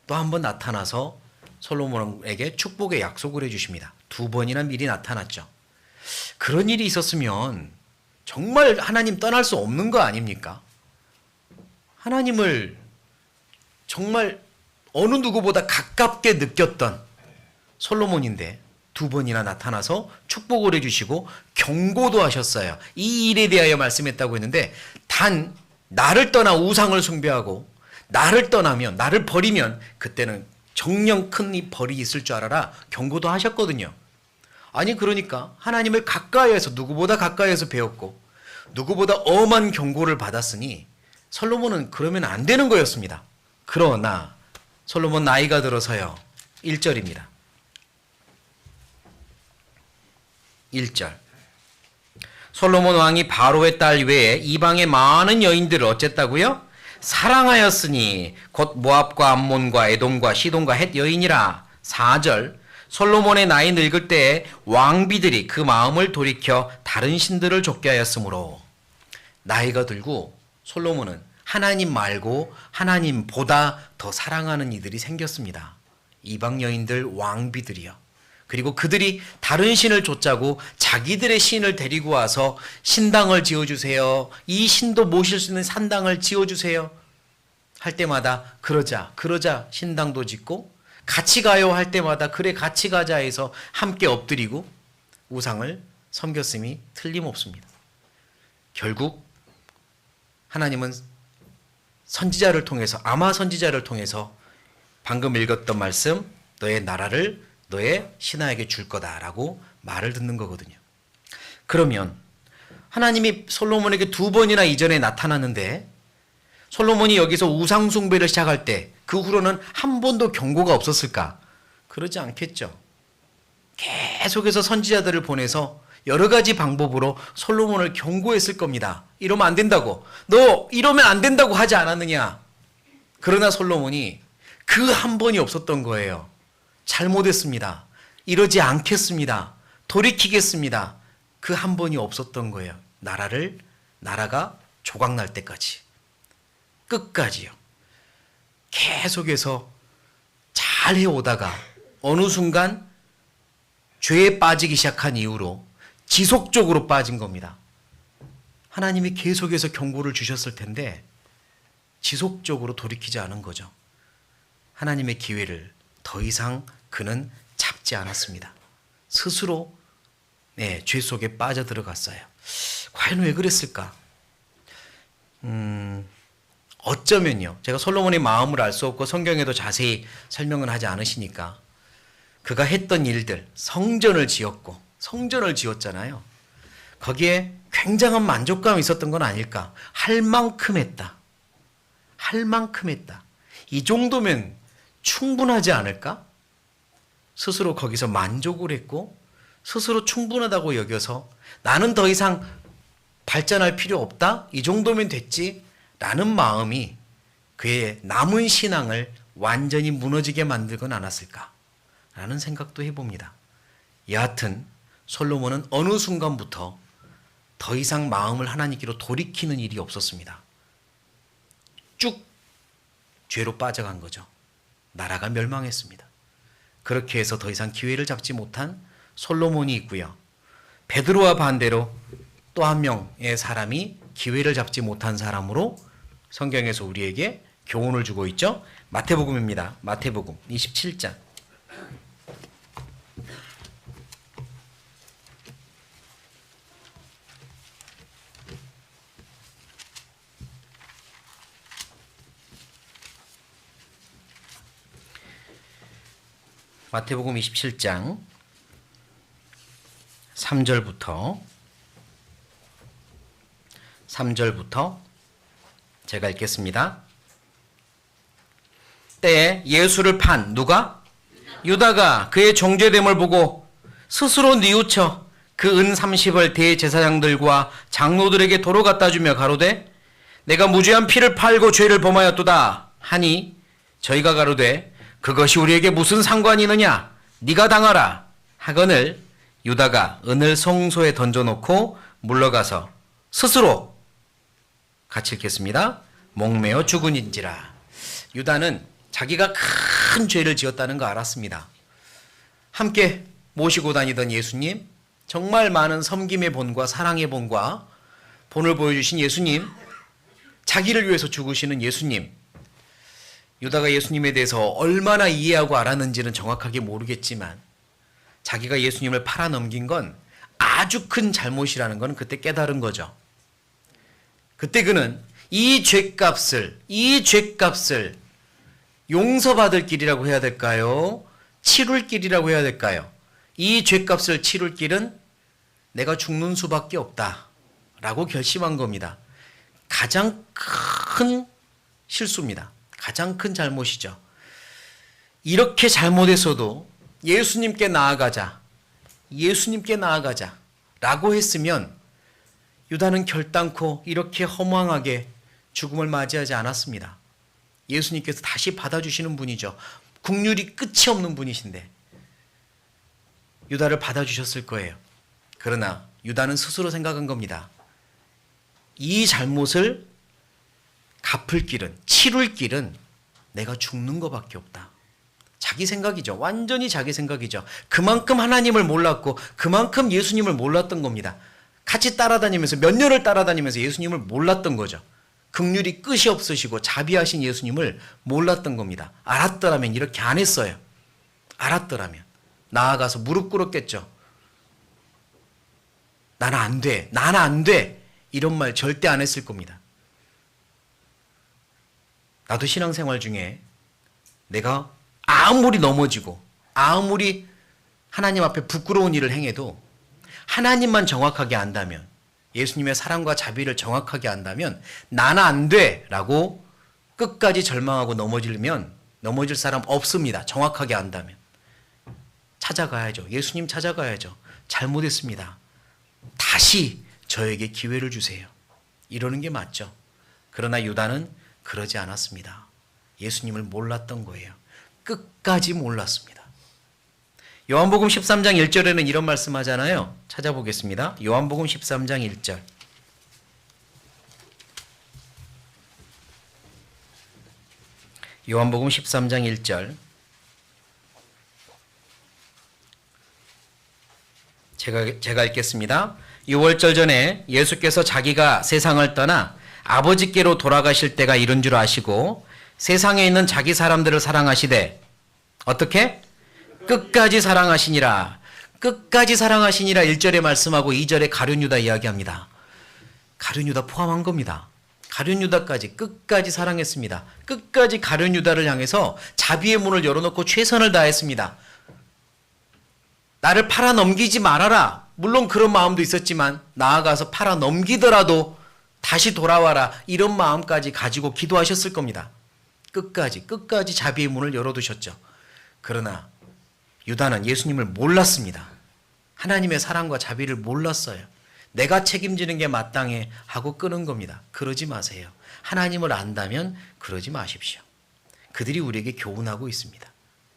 또 한번 나타나서 솔로몬에게 축복의 약속을 해주십니다. 2번이나 미리 나타났죠. 그런 일이 있었으면 정말 하나님 떠날 수 없는 거 아닙니까? 하나님을 정말 어느 누구보다 가깝게 느꼈던 솔로몬인데 2번이나 나타나서 축복을 해주시고 경고도 하셨어요. 이 일에 대하여 말씀했다고 했는데 단 나를 떠나 우상을 숭배하고 나를 떠나면, 나를 버리면 그때는 정령 큰 이 벌이 있을 줄 알아라 경고도 하셨거든요. 아니 그러니까 하나님을 가까이에서, 누구보다 가까이에서 배웠고 누구보다 엄한 경고를 받았으니 솔로몬은 그러면 안 되는 거였습니다. 그러나 솔로몬 나이가 들어서요. 1절입니다. 1절. 솔로몬 왕이 바로의 딸 외에 이방의 많은 여인들을 어쨌다고요? 사랑하였으니 곧 모압과 암몬과 에돔과 시돈과 헷 여인이라. 4절. 솔로몬의 나이 늙을 때에 왕비들이 그 마음을 돌이켜 다른 신들을 좇게 하였으므로. 나이가 들고 솔로몬은 하나님 말고 하나님보다 더 사랑하는 이들이 생겼습니다. 이방 여인들, 왕비들이요. 그리고 그들이 다른 신을 좇자고 자기들의 신을 데리고 와서 신당을 지어주세요. 이 신도 모실 수 있는 산당을 지어주세요. 할 때마다 그러자 신당도 짓고, 같이 가요 할 때마다 그래 같이 가자 해서 함께 엎드리고 우상을 섬겼음이 틀림없습니다. 결국 하나님은 선지자를 통해서, 아마 선지자를 통해서 방금 읽었던 말씀, 너의 나라를 너의 신하에게 줄 거다라고 말을 듣는 거거든요. 그러면 하나님이 솔로몬에게 2번이나 이전에 나타났는데 솔로몬이 여기서 우상 숭배를 시작할 때 그 후로는 한 번도 경고가 없었을까? 그러지 않겠죠. 계속해서 선지자들을 보내서 여러 가지 방법으로 솔로몬을 경고했을 겁니다. 이러면 안 된다고. 너 이러면 안 된다고 하지 않았느냐? 그러나 솔로몬이 그 한 번이 없었던 거예요. 잘못했습니다. 이러지 않겠습니다. 돌이키겠습니다. 그 한 번이 없었던 거예요. 나라가 조각날 때까지. 끝까지요. 계속해서 잘 해오다가 어느 순간 죄에 빠지기 시작한 이후로 지속적으로 빠진 겁니다. 하나님이 계속해서 경고를 주셨을 텐데 지속적으로 돌이키지 않은 거죠. 하나님의 기회를 더 이상 그는 잡지 않았습니다. 스스로 죄 속에 빠져들어갔어요. 과연 왜 그랬을까? 어쩌면요. 제가 솔로몬의 마음을 알 수 없고 성경에도 자세히 설명은 하지 않으시니까 그가 했던 일들, 성전을 지었잖아요. 거기에 굉장한 만족감이 있었던 건 아닐까? 할 만큼 했다. 이 정도면 충분하지 않을까? 스스로 거기서 만족을 했고 스스로 충분하다고 여겨서 나는 더 이상 발전할 필요 없다? 이 정도면 됐지? 라는 마음이 그의 남은 신앙을 완전히 무너지게 만들건 않았을까? 라는 생각도 해봅니다. 여하튼 솔로몬은 어느 순간부터 더 이상 마음을 하나님께로 돌이키는 일이 없었습니다. 쭉 죄로 빠져간 거죠. 나라가 멸망했습니다. 그렇게 해서 더 이상 기회를 잡지 못한 솔로몬이 있고요. 베드로와 반대로 또 한 명의 사람이 기회를 잡지 못한 사람으로 성경에서 우리에게 교훈을 주고 있죠. 마태복음입니다. 마태복음 27장. 마태복음 27장 3절부터 제가 읽겠습니다. 때에 예수를 판 누가? 유다가 그의 정죄됨을 보고 스스로 뉘우쳐 그 은 30을 대제사장들과 장로들에게 도로 갖다 주며 가로되 내가 무죄한 피를 팔고 죄를 범하였도다 하니 저희가 가로되 그것이 우리에게 무슨 상관이 있느냐? 네가 당하라 하거늘 유다가 은을 성소에 던져놓고 물러가서 스스로, 같이 읽겠습니다. 목매어 죽은인지라. 유다는 자기가 큰 죄를 지었다는 거 알았습니다. 함께 모시고 다니던 예수님, 정말 많은 섬김의 본과 사랑의 본과 본을 보여주신 예수님, 자기를 위해서 죽으시는 예수님, 유다가 예수님에 대해서 얼마나 이해하고 알았는지는 정확하게 모르겠지만 자기가 예수님을 팔아넘긴 건 아주 큰 잘못이라는 건 그때 깨달은 거죠. 그때 그는 이 죄값을 용서받을 길이라고 해야 될까요? 치룰 길이라고 해야 될까요? 이 죄값을 치룰 길은 내가 죽는 수밖에 없다라고 결심한 겁니다. 가장 큰 실수입니다. 가장 큰 잘못이죠. 이렇게 잘못했어도 예수님께 나아가자 라고 했으면 유다는 결단코 이렇게 허망하게 죽음을 맞이하지 않았습니다. 예수님께서 다시 받아주시는 분이죠. 긍휼이 끝이 없는 분이신데 유다를 받아주셨을 거예요. 그러나 유다는 스스로 생각한 겁니다. 이 잘못을 갚을 길은, 치룰 길은 내가 죽는 것밖에 없다. 자기 생각이죠. 완전히 자기 생각이죠. 그만큼 하나님을 몰랐고 그만큼 예수님을 몰랐던 겁니다. 같이 따라다니면서 몇 년을 따라다니면서 예수님을 몰랐던 거죠. 긍휼이 끝이 없으시고 자비하신 예수님을 몰랐던 겁니다. 알았더라면 이렇게 안 했어요. 알았더라면 나아가서 무릎 꿇었겠죠. 나는 안 돼. 나는 안 돼. 이런 말 절대 안 했을 겁니다. 나도 신앙생활 중에 내가 아무리 넘어지고 아무리 하나님 앞에 부끄러운 일을 행해도 하나님만 정확하게 안다면, 예수님의 사랑과 자비를 정확하게 안다면 나는 안 돼 라고 끝까지 절망하고 넘어질 사람 없습니다. 정확하게 안다면. 찾아가야죠. 예수님 찾아가야죠. 잘못했습니다. 다시 저에게 기회를 주세요. 이러는 게 맞죠. 그러나 유다는 그러지 않았습니다. 예수님을 몰랐던 거예요. 끝까지 몰랐습니다. 요한복음 13장 1절에는 이런 말씀하잖아요. 찾아보겠습니다. 요한복음 13장 1절. 요한복음 13장 1절. 제가 읽겠습니다. 6월절 전에 예수께서 자기가 세상을 떠나 아버지께로 돌아가실 때가 이른 줄 아시고 세상에 있는 자기 사람들을 사랑하시되 어떻게? 끝까지 사랑하시니라. 끝까지 사랑하시니라 1절에 말씀하고 2절에 가룟 유다 이야기합니다. 가룟 유다 포함한 겁니다. 가룟 유다까지 끝까지 사랑했습니다. 끝까지 가룟 유다를 향해서 자비의 문을 열어놓고 최선을 다했습니다. 나를 팔아 넘기지 말아라. 물론 그런 마음도 있었지만 나아가서 팔아 넘기더라도 다시 돌아와라. 이런 마음까지 가지고 기도하셨을 겁니다. 끝까지 자비의 문을 열어두셨죠. 그러나 유다는 예수님을 몰랐습니다. 하나님의 사랑과 자비를 몰랐어요. 내가 책임지는 게 마땅해 하고 끄는 겁니다. 그러지 마세요. 하나님을 안다면 그러지 마십시오. 그들이 우리에게 교훈하고 있습니다.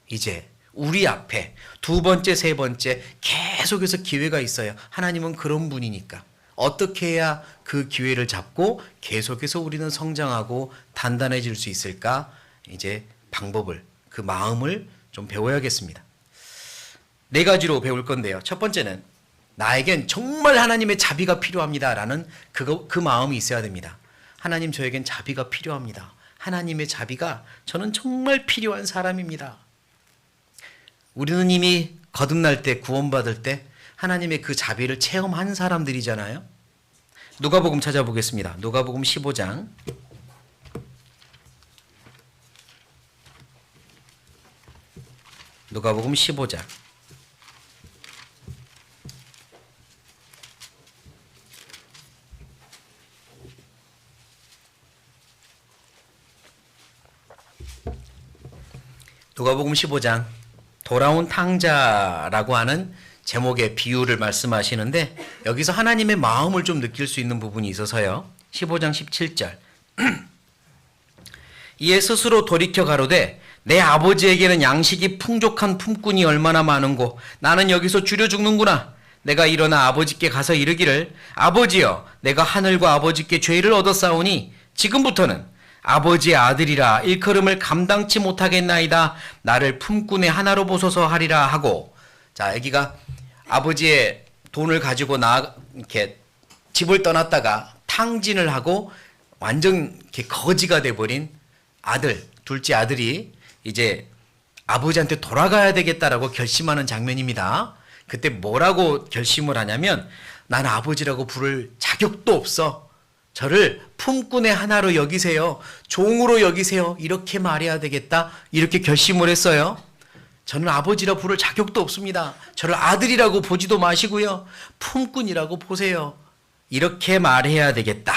이제 우리 앞에 두 번째, 세 번째 계속해서 기회가 있어요. 하나님은 그런 분이니까. 어떻게 해야 그 기회를 잡고 계속해서 우리는 성장하고 단단해질 수 있을까? 이제 방법을, 그 마음을 좀 배워야겠습니다. 네 가지로 배울 건데요. 첫 번째는 나에겐 정말 하나님의 자비가 필요합니다라는 그 마음이 있어야 됩니다. 하나님, 저에겐 자비가 필요합니다. 하나님의 자비가 저는 정말 필요한 사람입니다. 우리는 이미 거듭날 때, 구원받을 때 하나님의 그 자비를 체험한 사람들이잖아요. 누가복음 찾아보겠습니다. 누가복음 15장. 누가복음 15장. 누가복음 15장. 돌아온 탕자라고 하는 제목의 비유를 말씀하시는데 여기서 하나님의 마음을 좀 느낄 수 있는 부분이 있어서요. 15장 17절. 이에 스스로 돌이켜 가로되 내 아버지에게는 양식이 풍족한 품꾼이 얼마나 많은고 나는 여기서 줄여 죽는구나. 내가 일어나 아버지께 가서 이르기를 아버지여 내가 하늘과 아버지께 죄를 얻었사오니 지금부터는 아버지의 아들이라 일컬음을 감당치 못하겠나이다. 나를 품꾼의 하나로 보소서 하리라 하고. 자, 여기가 아버지의 돈을 가지고 이렇게 집을 떠났다가 탕진을 하고 완전 이렇게 거지가 돼버린 아들, 둘째 아들이 이제 아버지한테 돌아가야 되겠다라고 결심하는 장면입니다. 그때 뭐라고 결심을 하냐면 나는 아버지라고 부를 자격도 없어. 저를 품꾼의 하나로 여기세요. 종으로 여기세요. 이렇게 말해야 되겠다. 이렇게 결심을 했어요. 저는 아버지라 부를 자격도 없습니다. 저를 아들이라고 보지도 마시고요. 품꾼이라고 보세요. 이렇게 말해야 되겠다.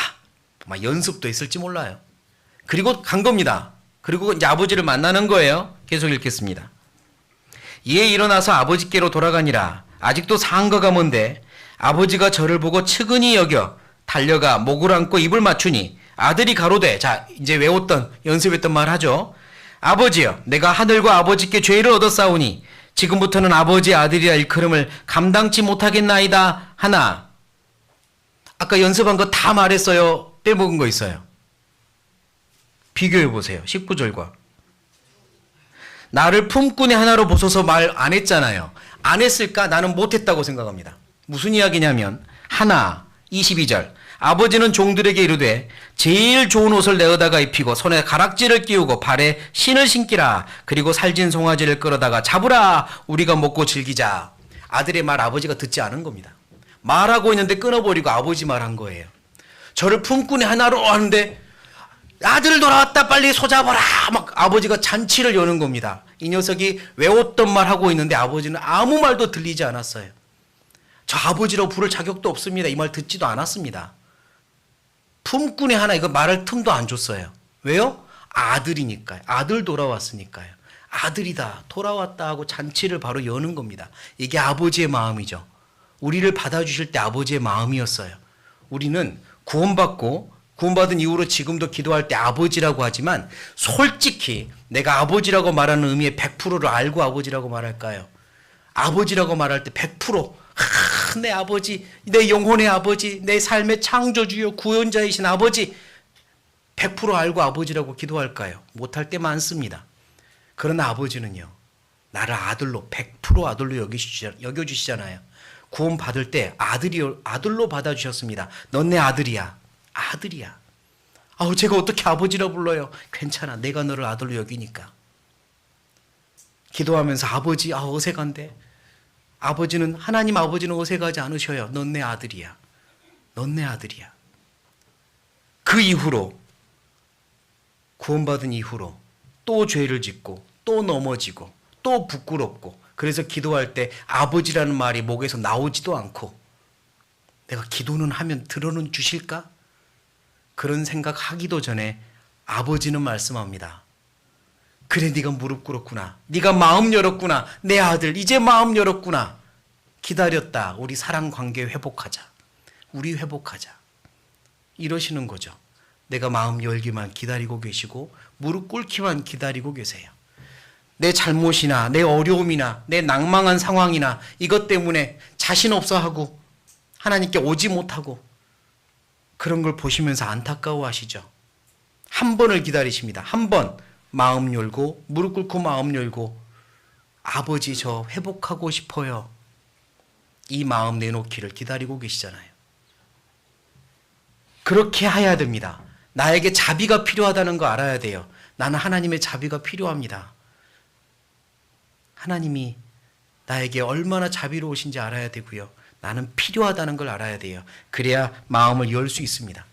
아마 연습도 했을지 몰라요. 그리고 간 겁니다. 그리고 이제 아버지를 만나는 거예요. 계속 읽겠습니다. 이에 일어나서 아버지께로 돌아가니라. 아직도 상거가 먼데 아버지가 저를 보고 측은히 여겨 달려가 목을 안고 입을 맞추니 아들이 가로되, 자 이제 외웠던 연습했던 말 하죠. 아버지여, 내가 하늘과 아버지께 죄를 얻었사오니 지금부터는 아버지 아들이라 일컬음을 감당치 못하겠나이다 하나. 아까 연습한 거 다 말했어요. 빼먹은 거 있어요. 비교해 보세요. 19절과. 나를 품꾼의 하나로 보소서 말 안 했잖아요. 안 했을까? 나는 못했다고 생각합니다. 무슨 이야기냐면 하나 22절 아버지는 종들에게 이르되 제일 좋은 옷을 내어다가 입히고 손에 가락지를 끼우고 발에 신을 신기라. 그리고 살진 송아지를 끌어다가 잡으라. 우리가 먹고 즐기자. 아들의 말 아버지가 듣지 않은 겁니다. 말하고 있는데 끊어버리고 아버지 말한 거예요. 저를 품꾼의 하나로 하는데 아들 돌아왔다 빨리 소잡아라. 막 아버지가 잔치를 여는 겁니다. 이 녀석이 외웠던 말 하고 있는데 아버지는 아무 말도 들리지 않았어요. 저 아버지라고 부를 자격도 없습니다. 이 말 듣지도 않았습니다. 품꾼의 하나 이거 말할 틈도 안 줬어요. 왜요? 아들이니까요. 아들 돌아왔으니까요. 아들이다 돌아왔다 하고 잔치를 바로 여는 겁니다. 이게 아버지의 마음이죠. 우리를 받아주실 때 아버지의 마음이었어요. 우리는 구원받은 이후로 지금도 기도할 때 아버지라고 하지만 솔직히 내가 아버지라고 말하는 의미의 100%를 알고 아버지라고 말할까요? 아버지라고 말할 때 100% 내 아버지, 내 영혼의 아버지, 내 삶의 창조주요 구원자이신 아버지 100% 알고 아버지라고 기도할까요? 못할 때 많습니다. 그러나 아버지는요, 나를 아들로 100% 아들로 여겨주시잖아요. 구원 받을 때 아들로 받아주셨습니다. 넌 내 아들이야. 아들이야. 아우 제가 어떻게 아버지라 불러요? 괜찮아. 내가 너를 아들로 여기니까. 기도하면서 아버지 어색한데 아버지는 하나님 아버지는 어색하지 않으셔요. 넌 내 아들이야. 넌 내 아들이야. 그 이후로 구원받은 이후로 또 죄를 짓고 또 넘어지고 또 부끄럽고 그래서 기도할 때 아버지라는 말이 목에서 나오지도 않고 내가 기도는 하면 들어는 주실까? 그런 생각하기도 전에 아버지는 말씀합니다. 그래 네가 무릎 꿇었구나. 네가 마음 열었구나. 내 아들 이제 마음 열었구나. 기다렸다. 우리 사랑 관계 회복하자. 우리 회복하자. 이러시는 거죠. 내가 마음 열기만 기다리고 계시고 무릎 꿇기만 기다리고 계세요. 내 잘못이나 내 어려움이나 내 낭망한 상황이나 이것 때문에 자신 없어 하고 하나님께 오지 못하고 그런 걸 보시면서 안타까워하시죠. 한 번을 기다리십니다. 한 번 마음 열고 무릎 꿇고 마음 열고 아버지 저 회복하고 싶어요. 이 마음 내놓기를 기다리고 계시잖아요. 그렇게 해야 됩니다. 나에게 자비가 필요하다는 거 알아야 돼요. 나는 하나님의 자비가 필요합니다. 하나님이 나에게 얼마나 자비로우신지 알아야 되고요. 나는 필요하다는 걸 알아야 돼요. 그래야 마음을 열 수 있습니다.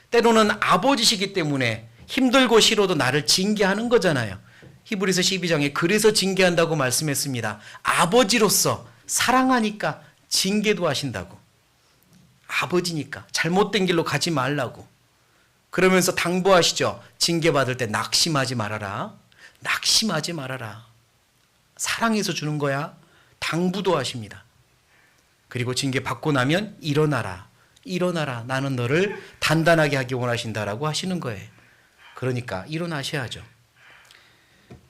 때로는 아버지시기 때문에 힘들고 싫어도 나를 징계하는 거잖아요. 히브리서 12장에 그래서 징계한다고 말씀했습니다. 아버지로서 사랑하니까 징계도 하신다고. 아버지니까 잘못된 길로 가지 말라고. 그러면서 당부하시죠. 징계받을 때 낙심하지 말아라. 낙심하지 말아라. 사랑해서 주는 거야. 당부도 하십니다. 그리고 징계 받고 나면 일어나라. 일어나라. 나는 너를 단단하게 하기 원하신다라고 하시는 거예요. 그러니까 일어나셔야죠.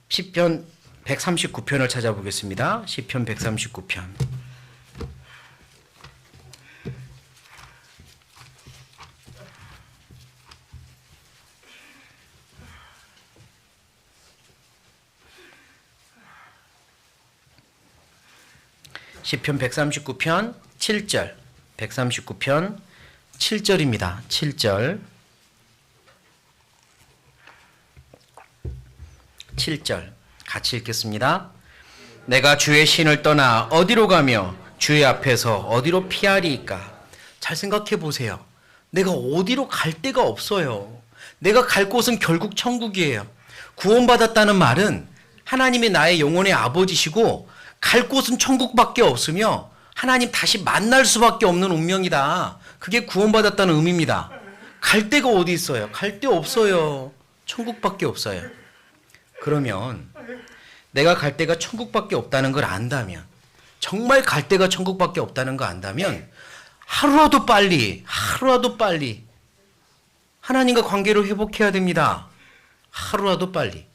시편 139편을 찾아보겠습니다. 시편 139편. 시편 139편 7절. 139편 7절입니다. 7절. 7절 같이 읽겠습니다. 내가 주의 신을 떠나 어디로 가며 주의 앞에서 어디로 피하리이까? 잘 생각해 보세요. 내가 어디로 갈 데가 없어요. 내가 갈 곳은 결국 천국이에요. 구원받았다는 말은 하나님이 나의 영혼의 아버지시고 갈 곳은 천국밖에 없으며 하나님 다시 만날 수밖에 없는 운명이다. 그게 구원받았다는 의미입니다. 갈 데가 어디 있어요? 갈 데 없어요. 천국밖에 없어요. 그러면 내가 갈 데가 천국밖에 없다는 걸 안다면, 정말 갈 데가 천국밖에 없다는 거 안다면 하루라도 빨리 하나님과 관계를 회복해야 됩니다. 하루라도 빨리.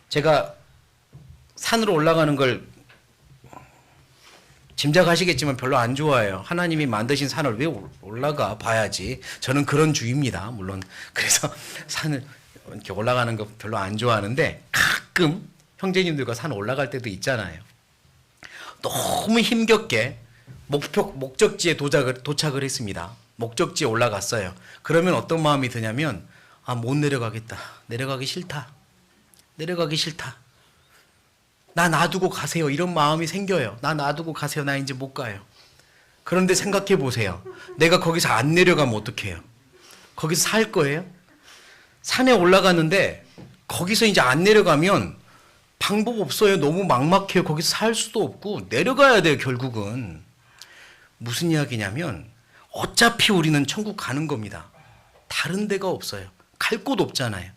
제가 산으로 올라가는 걸 짐작하시겠지만 별로 안 좋아해요. 하나님이 만드신 산을 왜 올라가 봐야지. 저는 그런 주의입니다. 물론 그래서 산을 이렇게 올라가는 거 별로 안 좋아하는데 가끔 형제님들과 산 올라갈 때도 있잖아요. 너무 힘겹게 목적지에 도착을 했습니다. 목적지에 올라갔어요. 그러면 어떤 마음이 드냐면 못 내려가겠다. 내려가기 싫다. 나 놔두고 가세요. 이런 마음이 생겨요. 나 놔두고 가세요. 나 이제 못 가요. 그런데 생각해 보세요. 내가 거기서 안 내려가면 어떡해요? 거기서 살 거예요? 산에 올라갔는데 거기서 이제 안 내려가면 방법 없어요. 너무 막막해요. 거기서 살 수도 없고 내려가야 돼요. 결국은. 무슨 이야기냐면 어차피 우리는 천국 가는 겁니다. 다른 데가 없어요. 갈 곳 없잖아요.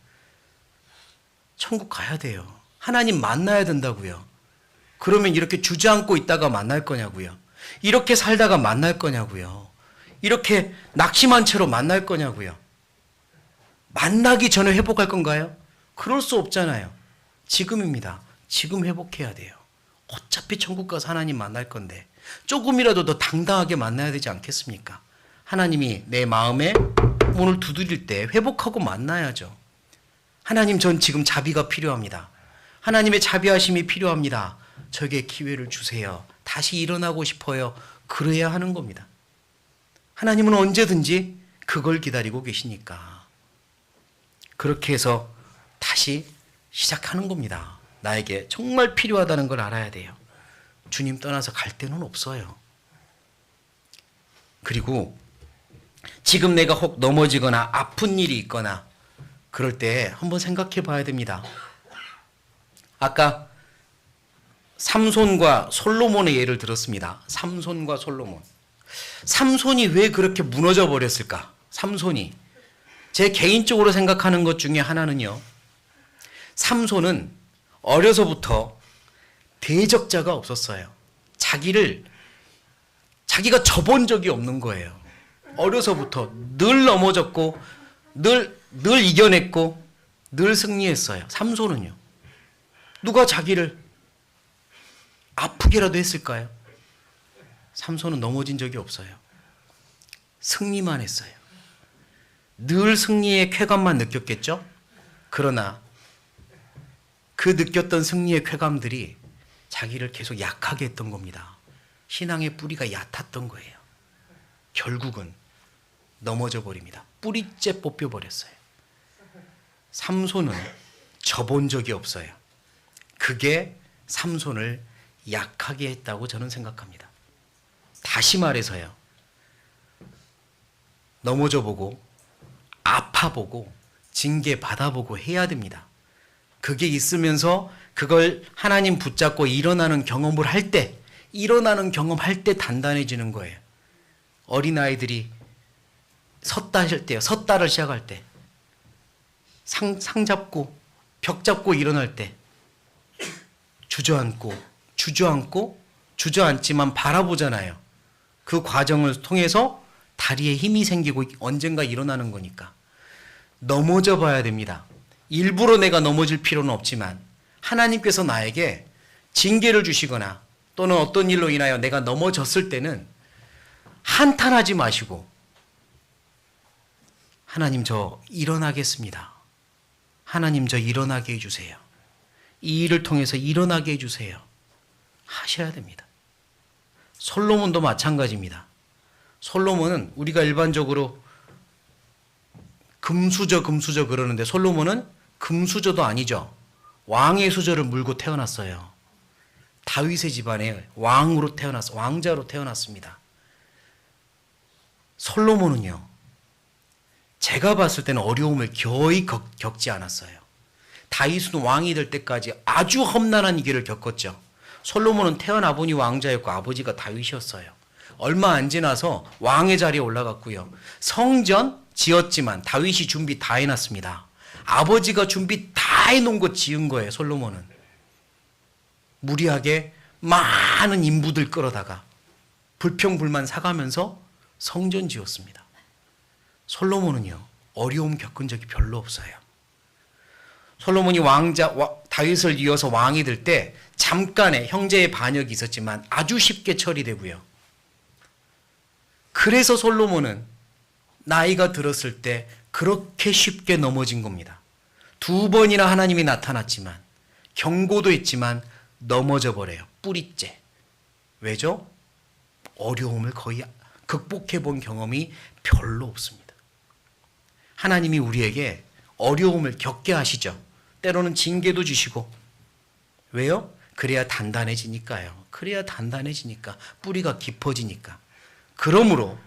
천국 가야 돼요. 하나님 만나야 된다고요. 그러면 이렇게 주저앉고 있다가 만날 거냐고요. 이렇게 살다가 만날 거냐고요. 이렇게 낙심한 채로 만날 거냐고요. 만나기 전에 회복할 건가요? 그럴 수 없잖아요. 지금입니다. 지금 회복해야 돼요. 어차피 천국 가서 하나님 만날 건데 조금이라도 더 당당하게 만나야 되지 않겠습니까? 하나님이 내 마음에 문을 두드릴 때 회복하고 만나야죠. 하나님, 전 지금 자비가 필요합니다. 하나님의 자비하심이 필요합니다. 저에게 기회를 주세요. 다시 일어나고 싶어요. 그래야 하는 겁니다. 하나님은 언제든지 그걸 기다리고 계시니까. 그렇게 해서 다시 시작하는 겁니다. 나에게 정말 필요하다는 걸 알아야 돼요. 주님 떠나서 갈 데는 없어요. 그리고 지금 내가 혹 넘어지거나 아픈 일이 있거나 그럴 때 한번 생각해 봐야 됩니다. 아까 삼손과 솔로몬의 예를 들었습니다. 삼손과 솔로몬. 삼손이 왜 그렇게 무너져 버렸을까? 삼손이. 제 개인적으로 생각하는 것 중에 하나는요. 삼손은 어려서부터 대적자가 없었어요. 자기가 져본 적이 없는 거예요. 어려서부터 늘 넘어졌고 늘 이겨냈고 늘 승리했어요. 삼손은요. 누가 자기를 아프게라도 했을까요? 삼손은 넘어진 적이 없어요. 승리만 했어요. 늘 승리의 쾌감만 느꼈겠죠? 그러나 그 느꼈던 승리의 쾌감들이 자기를 계속 약하게 했던 겁니다. 신앙의 뿌리가 얕았던 거예요. 결국은 넘어져 버립니다. 뿌리째 뽑혀버렸어요. 삼손은 져본 적이 없어요. 그게 삼손을 약하게 했다고 저는 생각합니다. 다시 말해서요. 넘어져 보고 아파보고 징계 받아보고 해야 됩니다. 그게 있으면서 그걸 하나님 붙잡고 일어나는 경험을 할 때, 일어나는 경험할 때 단단해지는 거예요. 어린아이들이 섰다 할 때요. 섰다를 시작할 때. 상 잡고 벽 잡고 일어날 때 주저앉지만 바라보잖아요. 그 과정을 통해서 다리에 힘이 생기고 언젠가 일어나는 거니까. 넘어져 봐야 됩니다. 일부러 내가 넘어질 필요는 없지만 하나님께서 나에게 징계를 주시거나 또는 어떤 일로 인하여 내가 넘어졌을 때는 한탄하지 마시고 하나님, 저 일어나겠습니다. 하나님, 저 일어나게 해주세요. 이 일을 통해서 일어나게 해주세요. 하셔야 됩니다. 솔로몬도 마찬가지입니다. 솔로몬은 우리가 일반적으로 금수저 그러는데 솔로몬은 금수저도 아니죠. 왕의 수저를 물고 태어났어요. 다윗의 집안에 왕자로 태어났습니다. 솔로몬은요, 제가 봤을 때는 어려움을 거의 겪지 않았어요. 다윗은 왕이 될 때까지 아주 험난한 길을 겪었죠. 솔로몬은 태어나 보니 왕자였고 아버지가 다윗이었어요. 얼마 안 지나서 왕의 자리에 올라갔고요. 성전 지었지만 다윗이 준비 다 해놨습니다. 아버지가 준비 다 해놓은 거 지은 거예요, 솔로몬은. 무리하게 많은 인부들 끌어다가 불평불만 사가면서 성전 지었습니다. 솔로몬은요, 어려움 겪은 적이 별로 없어요. 솔로몬이 다윗을 이어서 왕이 될 때 잠깐의 형제의 반역이 있었지만 아주 쉽게 처리되고요. 그래서 솔로몬은 나이가 들었을 때 그렇게 쉽게 넘어진 겁니다. 2번이나 하나님이 나타났지만, 경고도 했지만 넘어져 버려요. 뿌리째. 왜죠? 어려움을 거의 극복해 본 경험이 별로 없습니다. 하나님이 우리에게 어려움을 겪게 하시죠. 때로는 징계도 주시고. 왜요? 그래야 단단해지니까요. 그래야 단단해지니까. 뿌리가 깊어지니까. 그러므로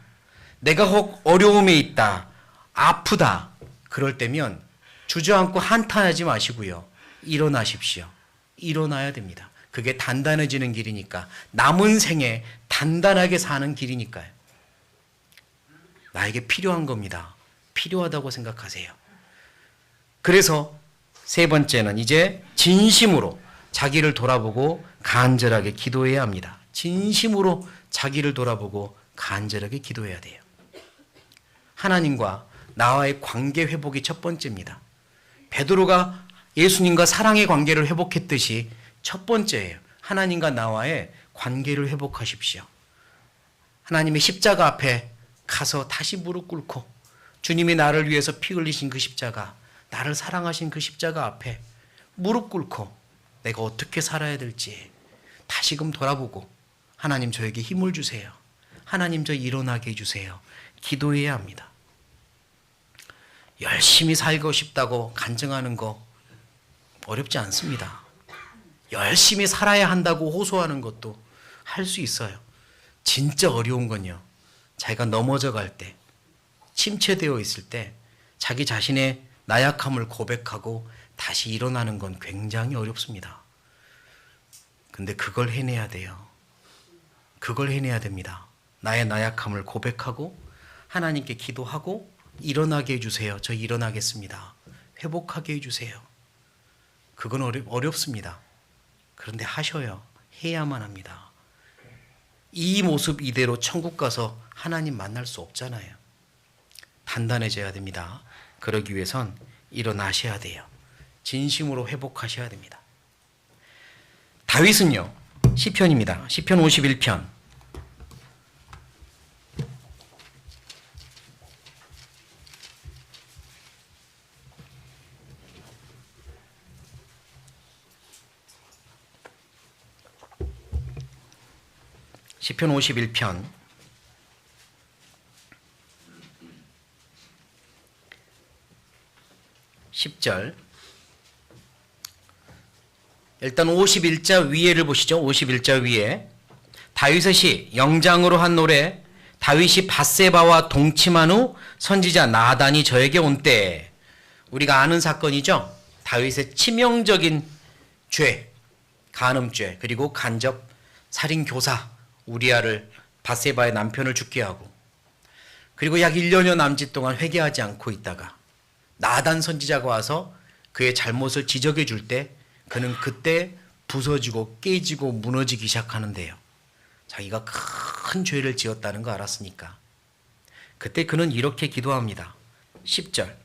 내가 혹 어려움에 있다, 아프다, 그럴 때면 주저앉고 한탄하지 마시고요. 일어나십시오. 일어나야 됩니다. 그게 단단해지는 길이니까. 남은 생에 단단하게 사는 길이니까요. 나에게 필요한 겁니다. 필요하다고 생각하세요. 그래서 세 번째는 이제 진심으로 자기를 돌아보고 간절하게 기도해야 합니다. 진심으로 자기를 돌아보고 간절하게 기도해야 돼요. 하나님과 나와의 관계 회복이 첫 번째입니다. 베드로가 예수님과 사랑의 관계를 회복했듯이 첫 번째예요. 하나님과 나와의 관계를 회복하십시오. 하나님의 십자가 앞에 가서 다시 무릎 꿇고 주님이 나를 위해서 피 흘리신 그 십자가, 나를 사랑하신 그 십자가 앞에 무릎 꿇고 내가 어떻게 살아야 될지 다시금 돌아보고, 하나님 저에게 힘을 주세요. 하나님 저 일어나게 해주세요. 기도해야 합니다. 열심히 살고 싶다고 간증하는 거 어렵지 않습니다. 열심히 살아야 한다고 호소하는 것도 할 수 있어요. 진짜 어려운 건요, 자기가 넘어져 갈 때, 침체되어 있을 때 자기 자신의 나약함을 고백하고 다시 일어나는 건 굉장히 어렵습니다. 근데 그걸 해내야 돼요. 그걸 해내야 됩니다. 나의 나약함을 고백하고 하나님께 기도하고 일어나게 해주세요. 저 일어나겠습니다. 회복하게 해주세요. 그건 어렵습니다. 그런데 하셔요. 해야만 합니다. 이 모습 이대로 천국 가서 하나님 만날 수 없잖아요. 단단해져야 됩니다. 그러기 위해선 일어나셔야 돼요. 진심으로 회복하셔야 됩니다. 다윗은요, 시편입니다. 시편 51편. 시편 51편 10절. 일단 51자 위에를 보시죠. 51자 위에 다윗의 시 영장으로 한 노래. 다윗이 밧세바와 동침한 후 선지자 나단이 저에게 온 때. 우리가 아는 사건이죠. 다윗의 치명적인 죄, 간음죄, 그리고 간접 살인 교사 우리아를 밧세바의 남편을 죽게 하고, 그리고 약 1년여 남짓 동안 회개하지 않고 있다가 나단 선지자가 와서 그의 잘못을 지적해 줄 때 그는 그때 부서지고 깨지고 무너지기 시작하는데요. 자기가 큰 죄를 지었다는 거 알았으니까. 그때 그는 이렇게 기도합니다. 10절.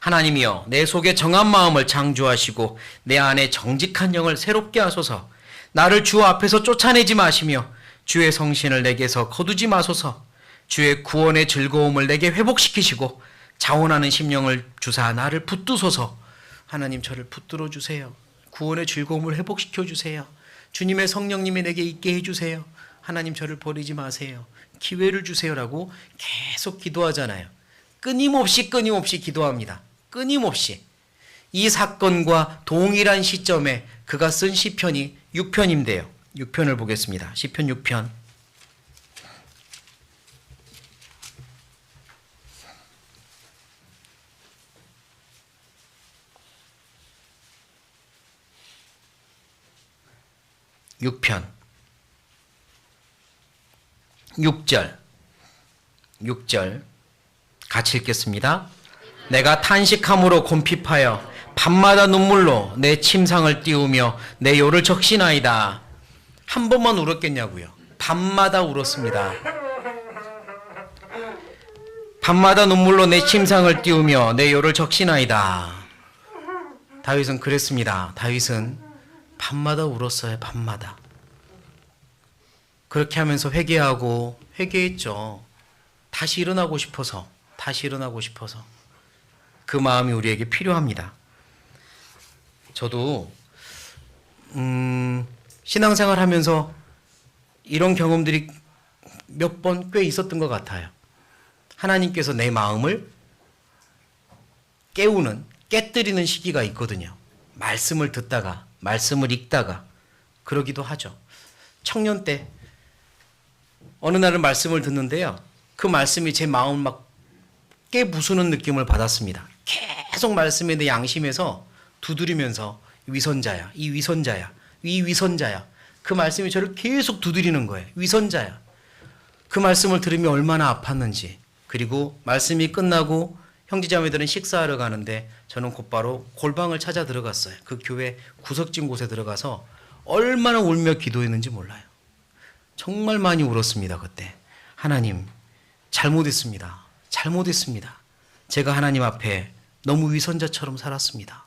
하나님이여, 내 속에 정한 마음을 창조하시고 내 안에 정직한 영을 새롭게 하소서. 나를 주 앞에서 쫓아내지 마시며 주의 성신을 내게서 거두지 마소서. 주의 구원의 즐거움을 내게 회복시키시고 자원하는 심령을 주사 나를 붙드소서. 하나님 저를 붙들어 주세요. 구원의 즐거움을 회복시켜 주세요. 주님의 성령님이 내게 있게 해주세요. 하나님 저를 버리지 마세요. 기회를 주세요라고 계속 기도하잖아요. 끊임없이 기도합니다. 끊임없이. 이 사건과 동일한 시점에 그가 쓴 시편이 6편인데요. 6편을 보겠습니다. 시편 6편. 6편 6절 같이 읽겠습니다. 내가 탄식함으로 곰핍하여 밤마다 눈물로 내 침상을 띄우며 내 요를 적시나이다. 한 번만 울었겠냐고요. 밤마다 울었습니다. 밤마다 눈물로 내 침상을 띄우며 내 요를 적시나이다. 다윗은 그랬습니다. 다윗은 밤마다 울었어요. 밤마다. 그렇게 하면서 회개했죠. 다시 일어나고 싶어서 그 마음이 우리에게 필요합니다. 저도 신앙생활 하면서 이런 경험들이 몇 번 꽤 있었던 것 같아요. 하나님께서 내 마음을 깨뜨리는 시기가 있거든요. 말씀을 듣다가 말씀을 읽다가 그러기도 하죠. 청년 때 어느 날은 말씀을 듣는데요. 그 말씀이 제 마음을 막 깨부수는 느낌을 받았습니다. 계속 말씀에 대해 양심에서 두드리면서 위선자야, 이 위선자야, 이 위선자야. 그 말씀이 저를 계속 두드리는 거예요. 위선자야. 그 말씀을 들으면 얼마나 아팠는지. 그리고 말씀이 끝나고 형제자매들은 식사하러 가는데 저는 곧바로 골방을 찾아 들어갔어요. 그 교회 구석진 곳에 들어가서 얼마나 울며 기도했는지 몰라요. 정말 많이 울었습니다. 그때. 하나님, 잘못했습니다. 제가 하나님 앞에 너무 위선자처럼 살았습니다.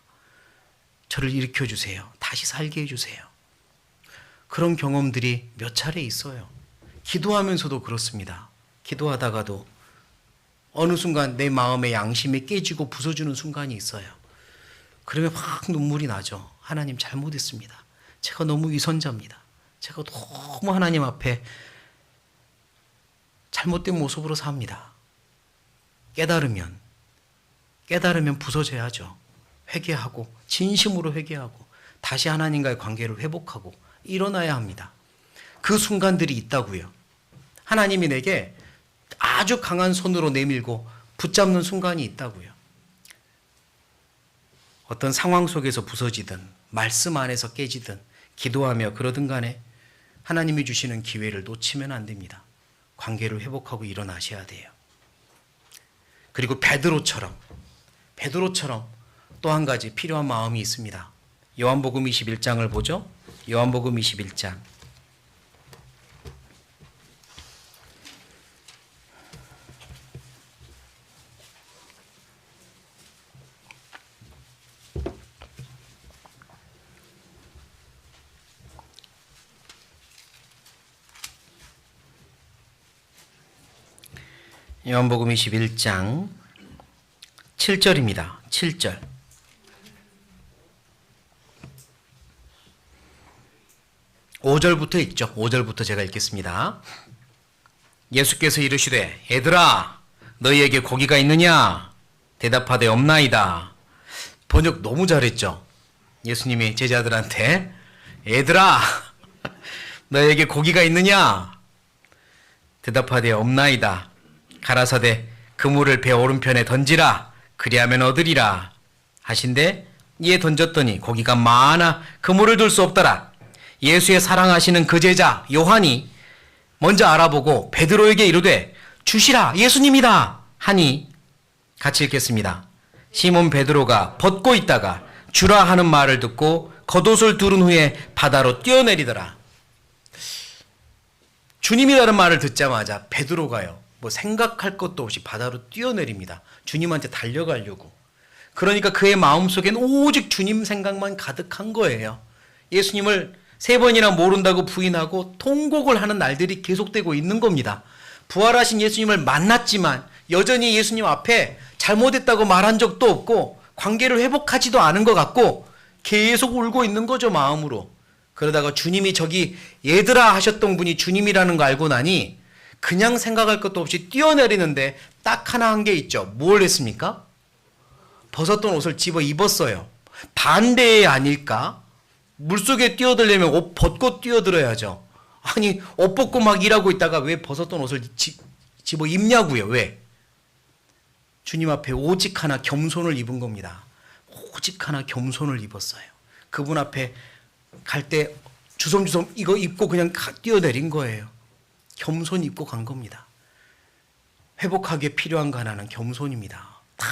저를 일으켜주세요. 다시 살게 해주세요. 그런 경험들이 몇 차례 있어요. 기도하면서도 그렇습니다. 기도하다가도 어느 순간 내 마음의 양심이 깨지고 부서지는 순간이 있어요. 그러면 확 눈물이 나죠. 하나님 잘못했습니다. 제가 너무 위선자입니다. 제가 너무 하나님 앞에 잘못된 모습으로 삽니다. 깨달으면 부서져야죠. 회개하고 진심으로 회개하고 다시 하나님과의 관계를 회복하고 일어나야 합니다. 그 순간들이 있다고요. 하나님이 내게 아주 강한 손으로 내밀고 붙잡는 순간이 있다고요. 어떤 상황 속에서 부서지든 말씀 안에서 깨지든 기도하며 그러든 간에 하나님이 주시는 기회를 놓치면 안 됩니다. 관계를 회복하고 일어나셔야 돼요. 그리고 베드로처럼 또 한 가지 필요한 마음이 있습니다. 요한복음 21장을 보죠. 요한복음 21장. 요한복음 21장 7절입니다. 7절. (5절부터) 있죠. 5절부터 제가 읽겠습니다. 예수께서 이르시되 얘들아 너희에게 고기가 있느냐? 대답하되 없나이다. 번역 너무 잘했죠. 예수님이 제자들한테 얘들아 너희에게 고기가 있느냐? 대답하되 없나이다. 가라사대 그물을 배 오른편에 던지라. 그리하면 얻으리라 하신대 이에 던졌더니 고기가 많아 그물을 들 수 없더라. 예수의 사랑하시는 그 제자 요한이 먼저 알아보고 베드로에게 이르되 주시라 예수님이다 하니 같이 읽겠습니다. 시몬 베드로가 벗고 있다가 주라 하는 말을 듣고 겉옷을 두른 후에 바다로 뛰어내리더라. 주님이라는 말을 듣자마자 베드로가요 뭐 생각할 것도 없이 바다로 뛰어내립니다. 주님한테 달려가려고. 그러니까 그의 마음속엔 오직 주님 생각만 가득한 거예요. 예수님을 3번이나 모른다고 부인하고 통곡을 하는 날들이 계속되고 있는 겁니다. 부활하신 예수님을 만났지만 여전히 예수님 앞에 잘못했다고 말한 적도 없고 관계를 회복하지도 않은 것 같고 계속 울고 있는 거죠, 마음으로. 그러다가 주님이 저기 얘들아 하셨던 분이 주님이라는 거 알고 나니 그냥 생각할 것도 없이 뛰어내리는데 딱 하나 한 게 있죠. 뭘 했습니까? 벗었던 옷을 집어 입었어요. 반대의 아닐까? 물속에 뛰어들려면 옷 벗고 뛰어들어야죠. 아니 옷 벗고 막 일하고 있다가 왜 벗었던 옷을 집어 입냐고요. 왜? 주님 앞에 오직 하나 겸손을 입은 겁니다. 오직 하나 겸손을 입었어요. 그분 앞에 갈 때 주섬주섬 이거 입고 그냥 뛰어내린 거예요. 겸손히 입고 간 겁니다. 회복하기에 필요한 거 하나는 겸손입니다. 다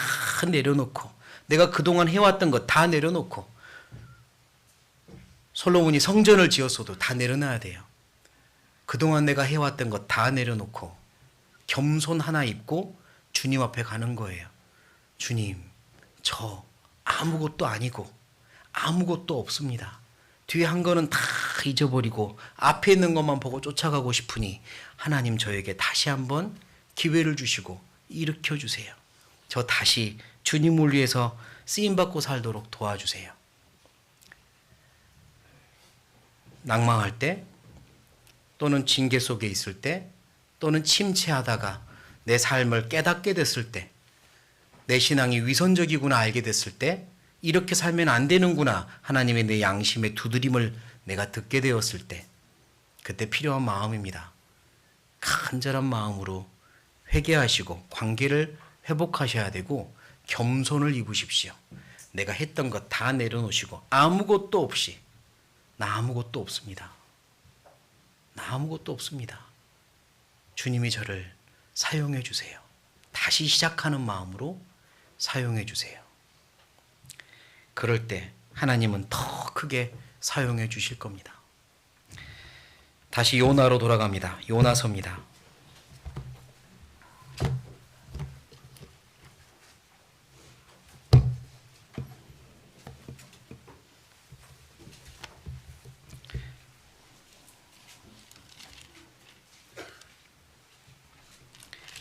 내려놓고 내가 그동안 해왔던 거 다 내려놓고 솔로몬이 성전을 지었어도 다 내려놔야 돼요. 그동안 내가 해왔던 거 다 내려놓고 겸손 하나 입고 주님 앞에 가는 거예요. 주님, 저 아무것도 아니고 아무것도 없습니다. 뒤에 한 거는 다 잊어버리고 앞에 있는 것만 보고 쫓아가고 싶으니 하나님 저에게 다시 한번 기회를 주시고 일으켜 주세요. 저 다시 주님을 위해서 쓰임받고 살도록 도와주세요. 낭망할 때 또는 징계 속에 있을 때 또는 침체하다가 내 삶을 깨닫게 됐을 때 내 신앙이 위선적이구나 알게 됐을 때 이렇게 살면 안 되는구나 하나님의 내 양심의 두드림을 내가 듣게 되었을 때 그때 필요한 마음입니다. 간절한 마음으로 회개하시고 관계를 회복하셔야 되고 겸손을 입으십시오. 내가 했던 것 다 내려놓으시고 아무것도 없이 나 아무것도 없습니다. 나 아무것도 없습니다. 주님이 저를 사용해 주세요. 다시 시작하는 마음으로 사용해 주세요. 그럴 때 하나님은 더 크게 사용해 주실 겁니다. 다시 요나로 돌아갑니다. 요나서입니다.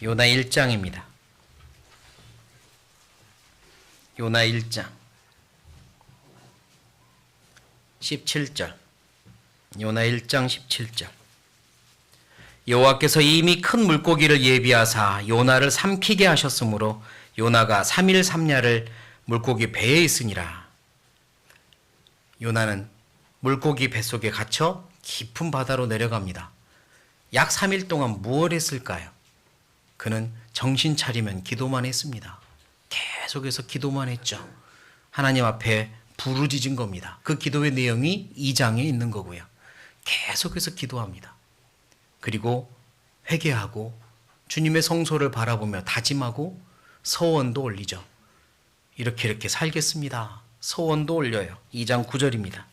요나 1장입니다. 요나 1장 17절. 요나 1장 17절. 여호와께서 이미 큰 물고기를 예비하사 요나를 삼키게 하셨으므로 요나가 3일 3야를 물고기 배에 있으니라. 요나는 물고기 뱃속에 갇혀 깊은 바다로 내려갑니다. 약 3일 동안 무엇을 했을까요? 그는 정신 차리면 기도만 했습니다. 계속해서 기도만 했죠. 하나님 앞에 부르짖은 겁니다. 그 기도의 내용이 2장에 있는 거고요. 계속해서 기도합니다. 그리고 회개하고 주님의 성소를 바라보며 다짐하고 서원도 올리죠. 이렇게 살겠습니다. 서원도 올려요. 2장 9절입니다.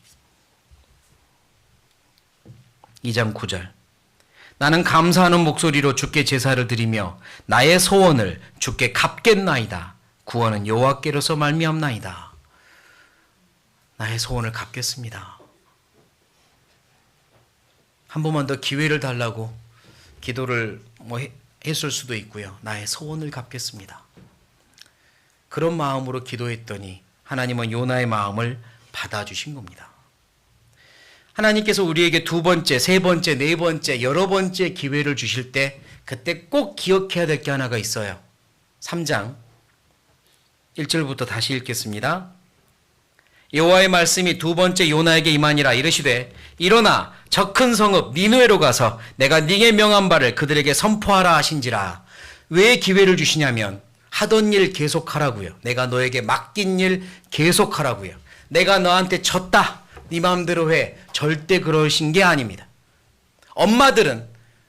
2장 9절. 나는 감사하는 목소리로 주께 제사를 드리며 나의 소원을 주께 갚겠나이다. 구원은 여호와께로서 말미암나이다. 나의 소원을 갚겠습니다. 한 번만 더 기회를 달라고 기도를 했을 수도 있고요. 나의 소원을 갚겠습니다. 그런 마음으로 기도했더니 하나님은 요나의 마음을 받아주신 겁니다. 하나님께서 우리에게 2번째, 3번째, 4번째, 여러 번째 기회를 주실 때 그때 꼭 기억해야 될 게 하나가 있어요. 3장 1절부터 다시 읽겠습니다. 여호와의 말씀이 2번째 요나에게 임하니라. 이르시되 일어나 저 큰 성읍 니느웨로 가서 내가 네게 명한 바를 그들에게 선포하라 하신지라. 왜 기회를 주시냐면 하던 일 계속하라고요. 내가 너에게 맡긴 일 계속하라고요. 내가 너한테 졌다. 네 마음대로 해. 절대 그러신 게 아닙니다. 엄마들은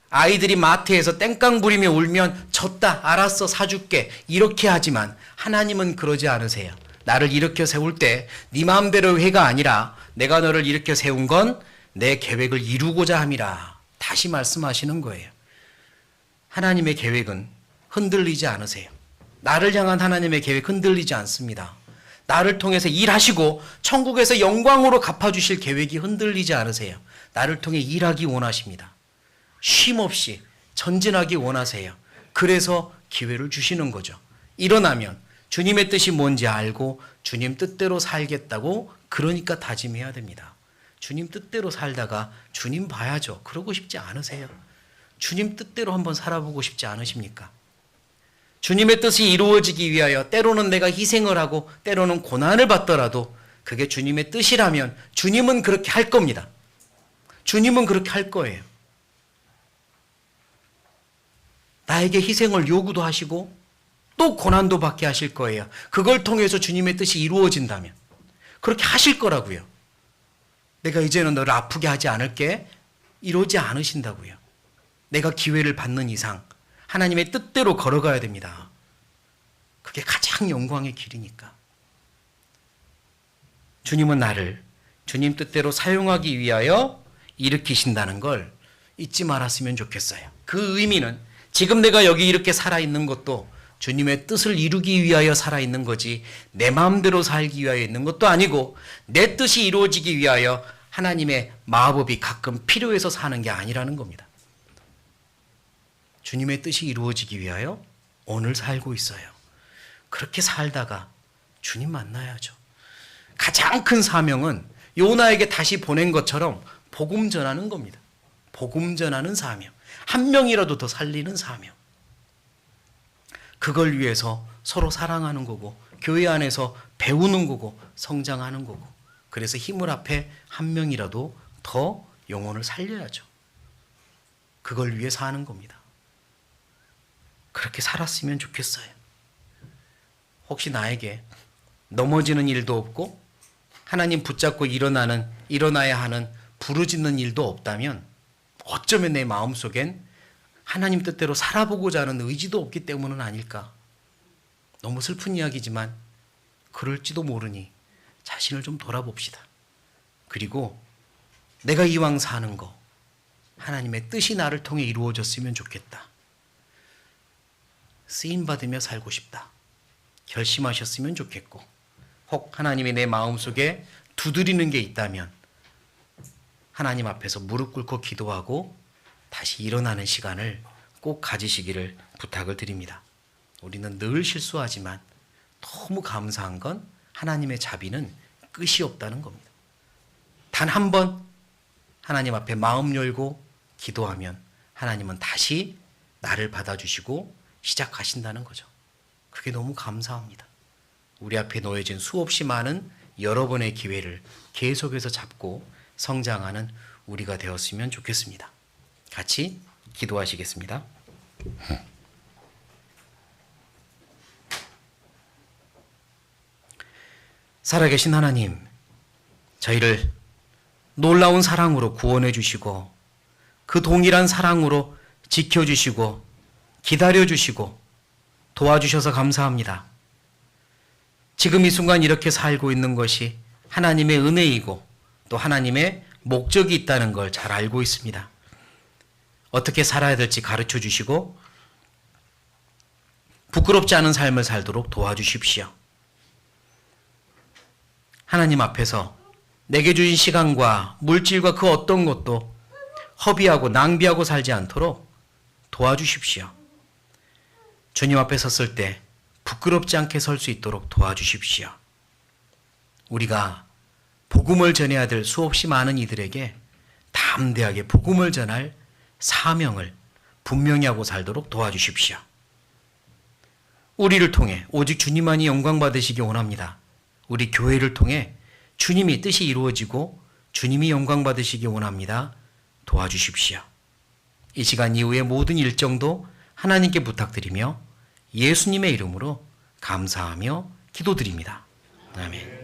아이들이 마트에서 땡깡 부리며 울면 졌다. 알았어. 사줄게. 이렇게 하지만 하나님은 그러지 않으세요. 나를 일으켜 세울 때 네 마음대로 해가 아니라 내가 너를 일으켜 세운 건 내 계획을 이루고자 함이라. 다시 말씀하시는 거예요. 하나님의 계획은 흔들리지 않으세요. 나를 향한 하나님의 계획 흔들리지 않습니다. 나를 통해서 일하시고 천국에서 영광으로 갚아주실 계획이 흔들리지 않으세요. 나를 통해 일하기 원하십니다. 쉼 없이 전진하기 원하세요. 그래서 기회를 주시는 거죠. 일어나면 주님의 뜻이 뭔지 알고 주님 뜻대로 살겠다고 그러니까 다짐해야 됩니다. 주님 뜻대로 살다가 주님 봐야죠. 그러고 싶지 않으세요? 주님 뜻대로 한번 살아보고 싶지 않으십니까? 주님의 뜻이 이루어지기 위하여 때로는 내가 희생을 하고 때로는 고난을 받더라도 그게 주님의 뜻이라면 주님은 그렇게 할 겁니다. 주님은 그렇게 할 거예요. 나에게 희생을 요구도 하시고 또 고난도 받게 하실 거예요. 그걸 통해서 주님의 뜻이 이루어진다면 그렇게 하실 거라고요. 내가 이제는 너를 아프게 하지 않을게. 이러지 않으신다고요. 내가 기회를 받는 이상 하나님의 뜻대로 걸어가야 됩니다. 그게 가장 영광의 길이니까. 주님은 나를 주님 뜻대로 사용하기 위하여 일으키신다는 걸 잊지 말았으면 좋겠어요. 그 의미는 지금 내가 여기 이렇게 살아있는 것도 주님의 뜻을 이루기 위하여 살아있는 거지 내 마음대로 살기 위하여 있는 것도 아니고 내 뜻이 이루어지기 위하여 하나님의 마법이 가끔 필요해서 사는 게 아니라는 겁니다. 주님의 뜻이 이루어지기 위하여 오늘 살고 있어요. 그렇게 살다가 주님 만나야죠. 가장 큰 사명은 요나에게 다시 보낸 것처럼 복음 전하는 겁니다. 복음 전하는 사명. 한 명이라도 더 살리는 사명. 그걸 위해서 서로 사랑하는 거고 교회 안에서 배우는 거고 성장하는 거고 그래서 힘을 합해 한 명이라도 더 영혼을 살려야죠. 그걸 위해 사는 겁니다. 그렇게 살았으면 좋겠어요. 혹시 나에게 넘어지는 일도 없고 하나님 붙잡고 일어나야 하는 부르짖는 일도 없다면 어쩌면 내 마음속엔 하나님 뜻대로 살아보고자 하는 의지도 없기 때문은 아닐까. 너무 슬픈 이야기지만 그럴지도 모르니 자신을 좀 돌아봅시다. 그리고 내가 이왕 사는 거 하나님의 뜻이 나를 통해 이루어졌으면 좋겠다. 쓰임받으며 살고 싶다. 결심하셨으면 좋겠고 혹 하나님이 내 마음속에 두드리는 게 있다면 하나님 앞에서 무릎 꿇고 기도하고 다시 일어나는 시간을 꼭 가지시기를 부탁을 드립니다. 우리는 늘 실수하지만 너무 감사한 건 하나님의 자비는 끝이 없다는 겁니다. 단 한 번 하나님 앞에 마음 열고 기도하면 하나님은 다시 나를 받아주시고 시작하신다는 거죠. 그게 너무 감사합니다. 우리 앞에 놓여진 수없이 많은 여러 번의 기회를 계속해서 잡고 성장하는 우리가 되었으면 좋겠습니다. 같이 기도하시겠습니다. 살아계신 하나님, 저희를 놀라운 사랑으로 구원해 주시고 그 동일한 사랑으로 지켜주시고 기다려주시고 도와주셔서 감사합니다. 지금 이 순간 이렇게 살고 있는 것이 하나님의 은혜이고 또 하나님의 목적이 있다는 걸 잘 알고 있습니다. 어떻게 살아야 될지 가르쳐 주시고 부끄럽지 않은 삶을 살도록 도와주십시오. 하나님 앞에서 내게 주신 시간과 물질과 그 어떤 것도 허비하고 낭비하고 살지 않도록 도와주십시오. 주님 앞에 섰을 때 부끄럽지 않게 설 수 있도록 도와주십시오. 우리가 복음을 전해야 될 수없이 많은 이들에게 담대하게 복음을 전할 사명을 분명히 하고 살도록 도와주십시오. 우리를 통해 오직 주님만이 영광 받으시기 원합니다. 우리 교회를 통해 주님이 뜻이 이루어지고 주님이 영광 받으시기 원합니다. 도와주십시오. 이 시간 이후의 모든 일정도 하나님께 부탁드리며 예수님의 이름으로 감사하며 기도드립니다. 아멘.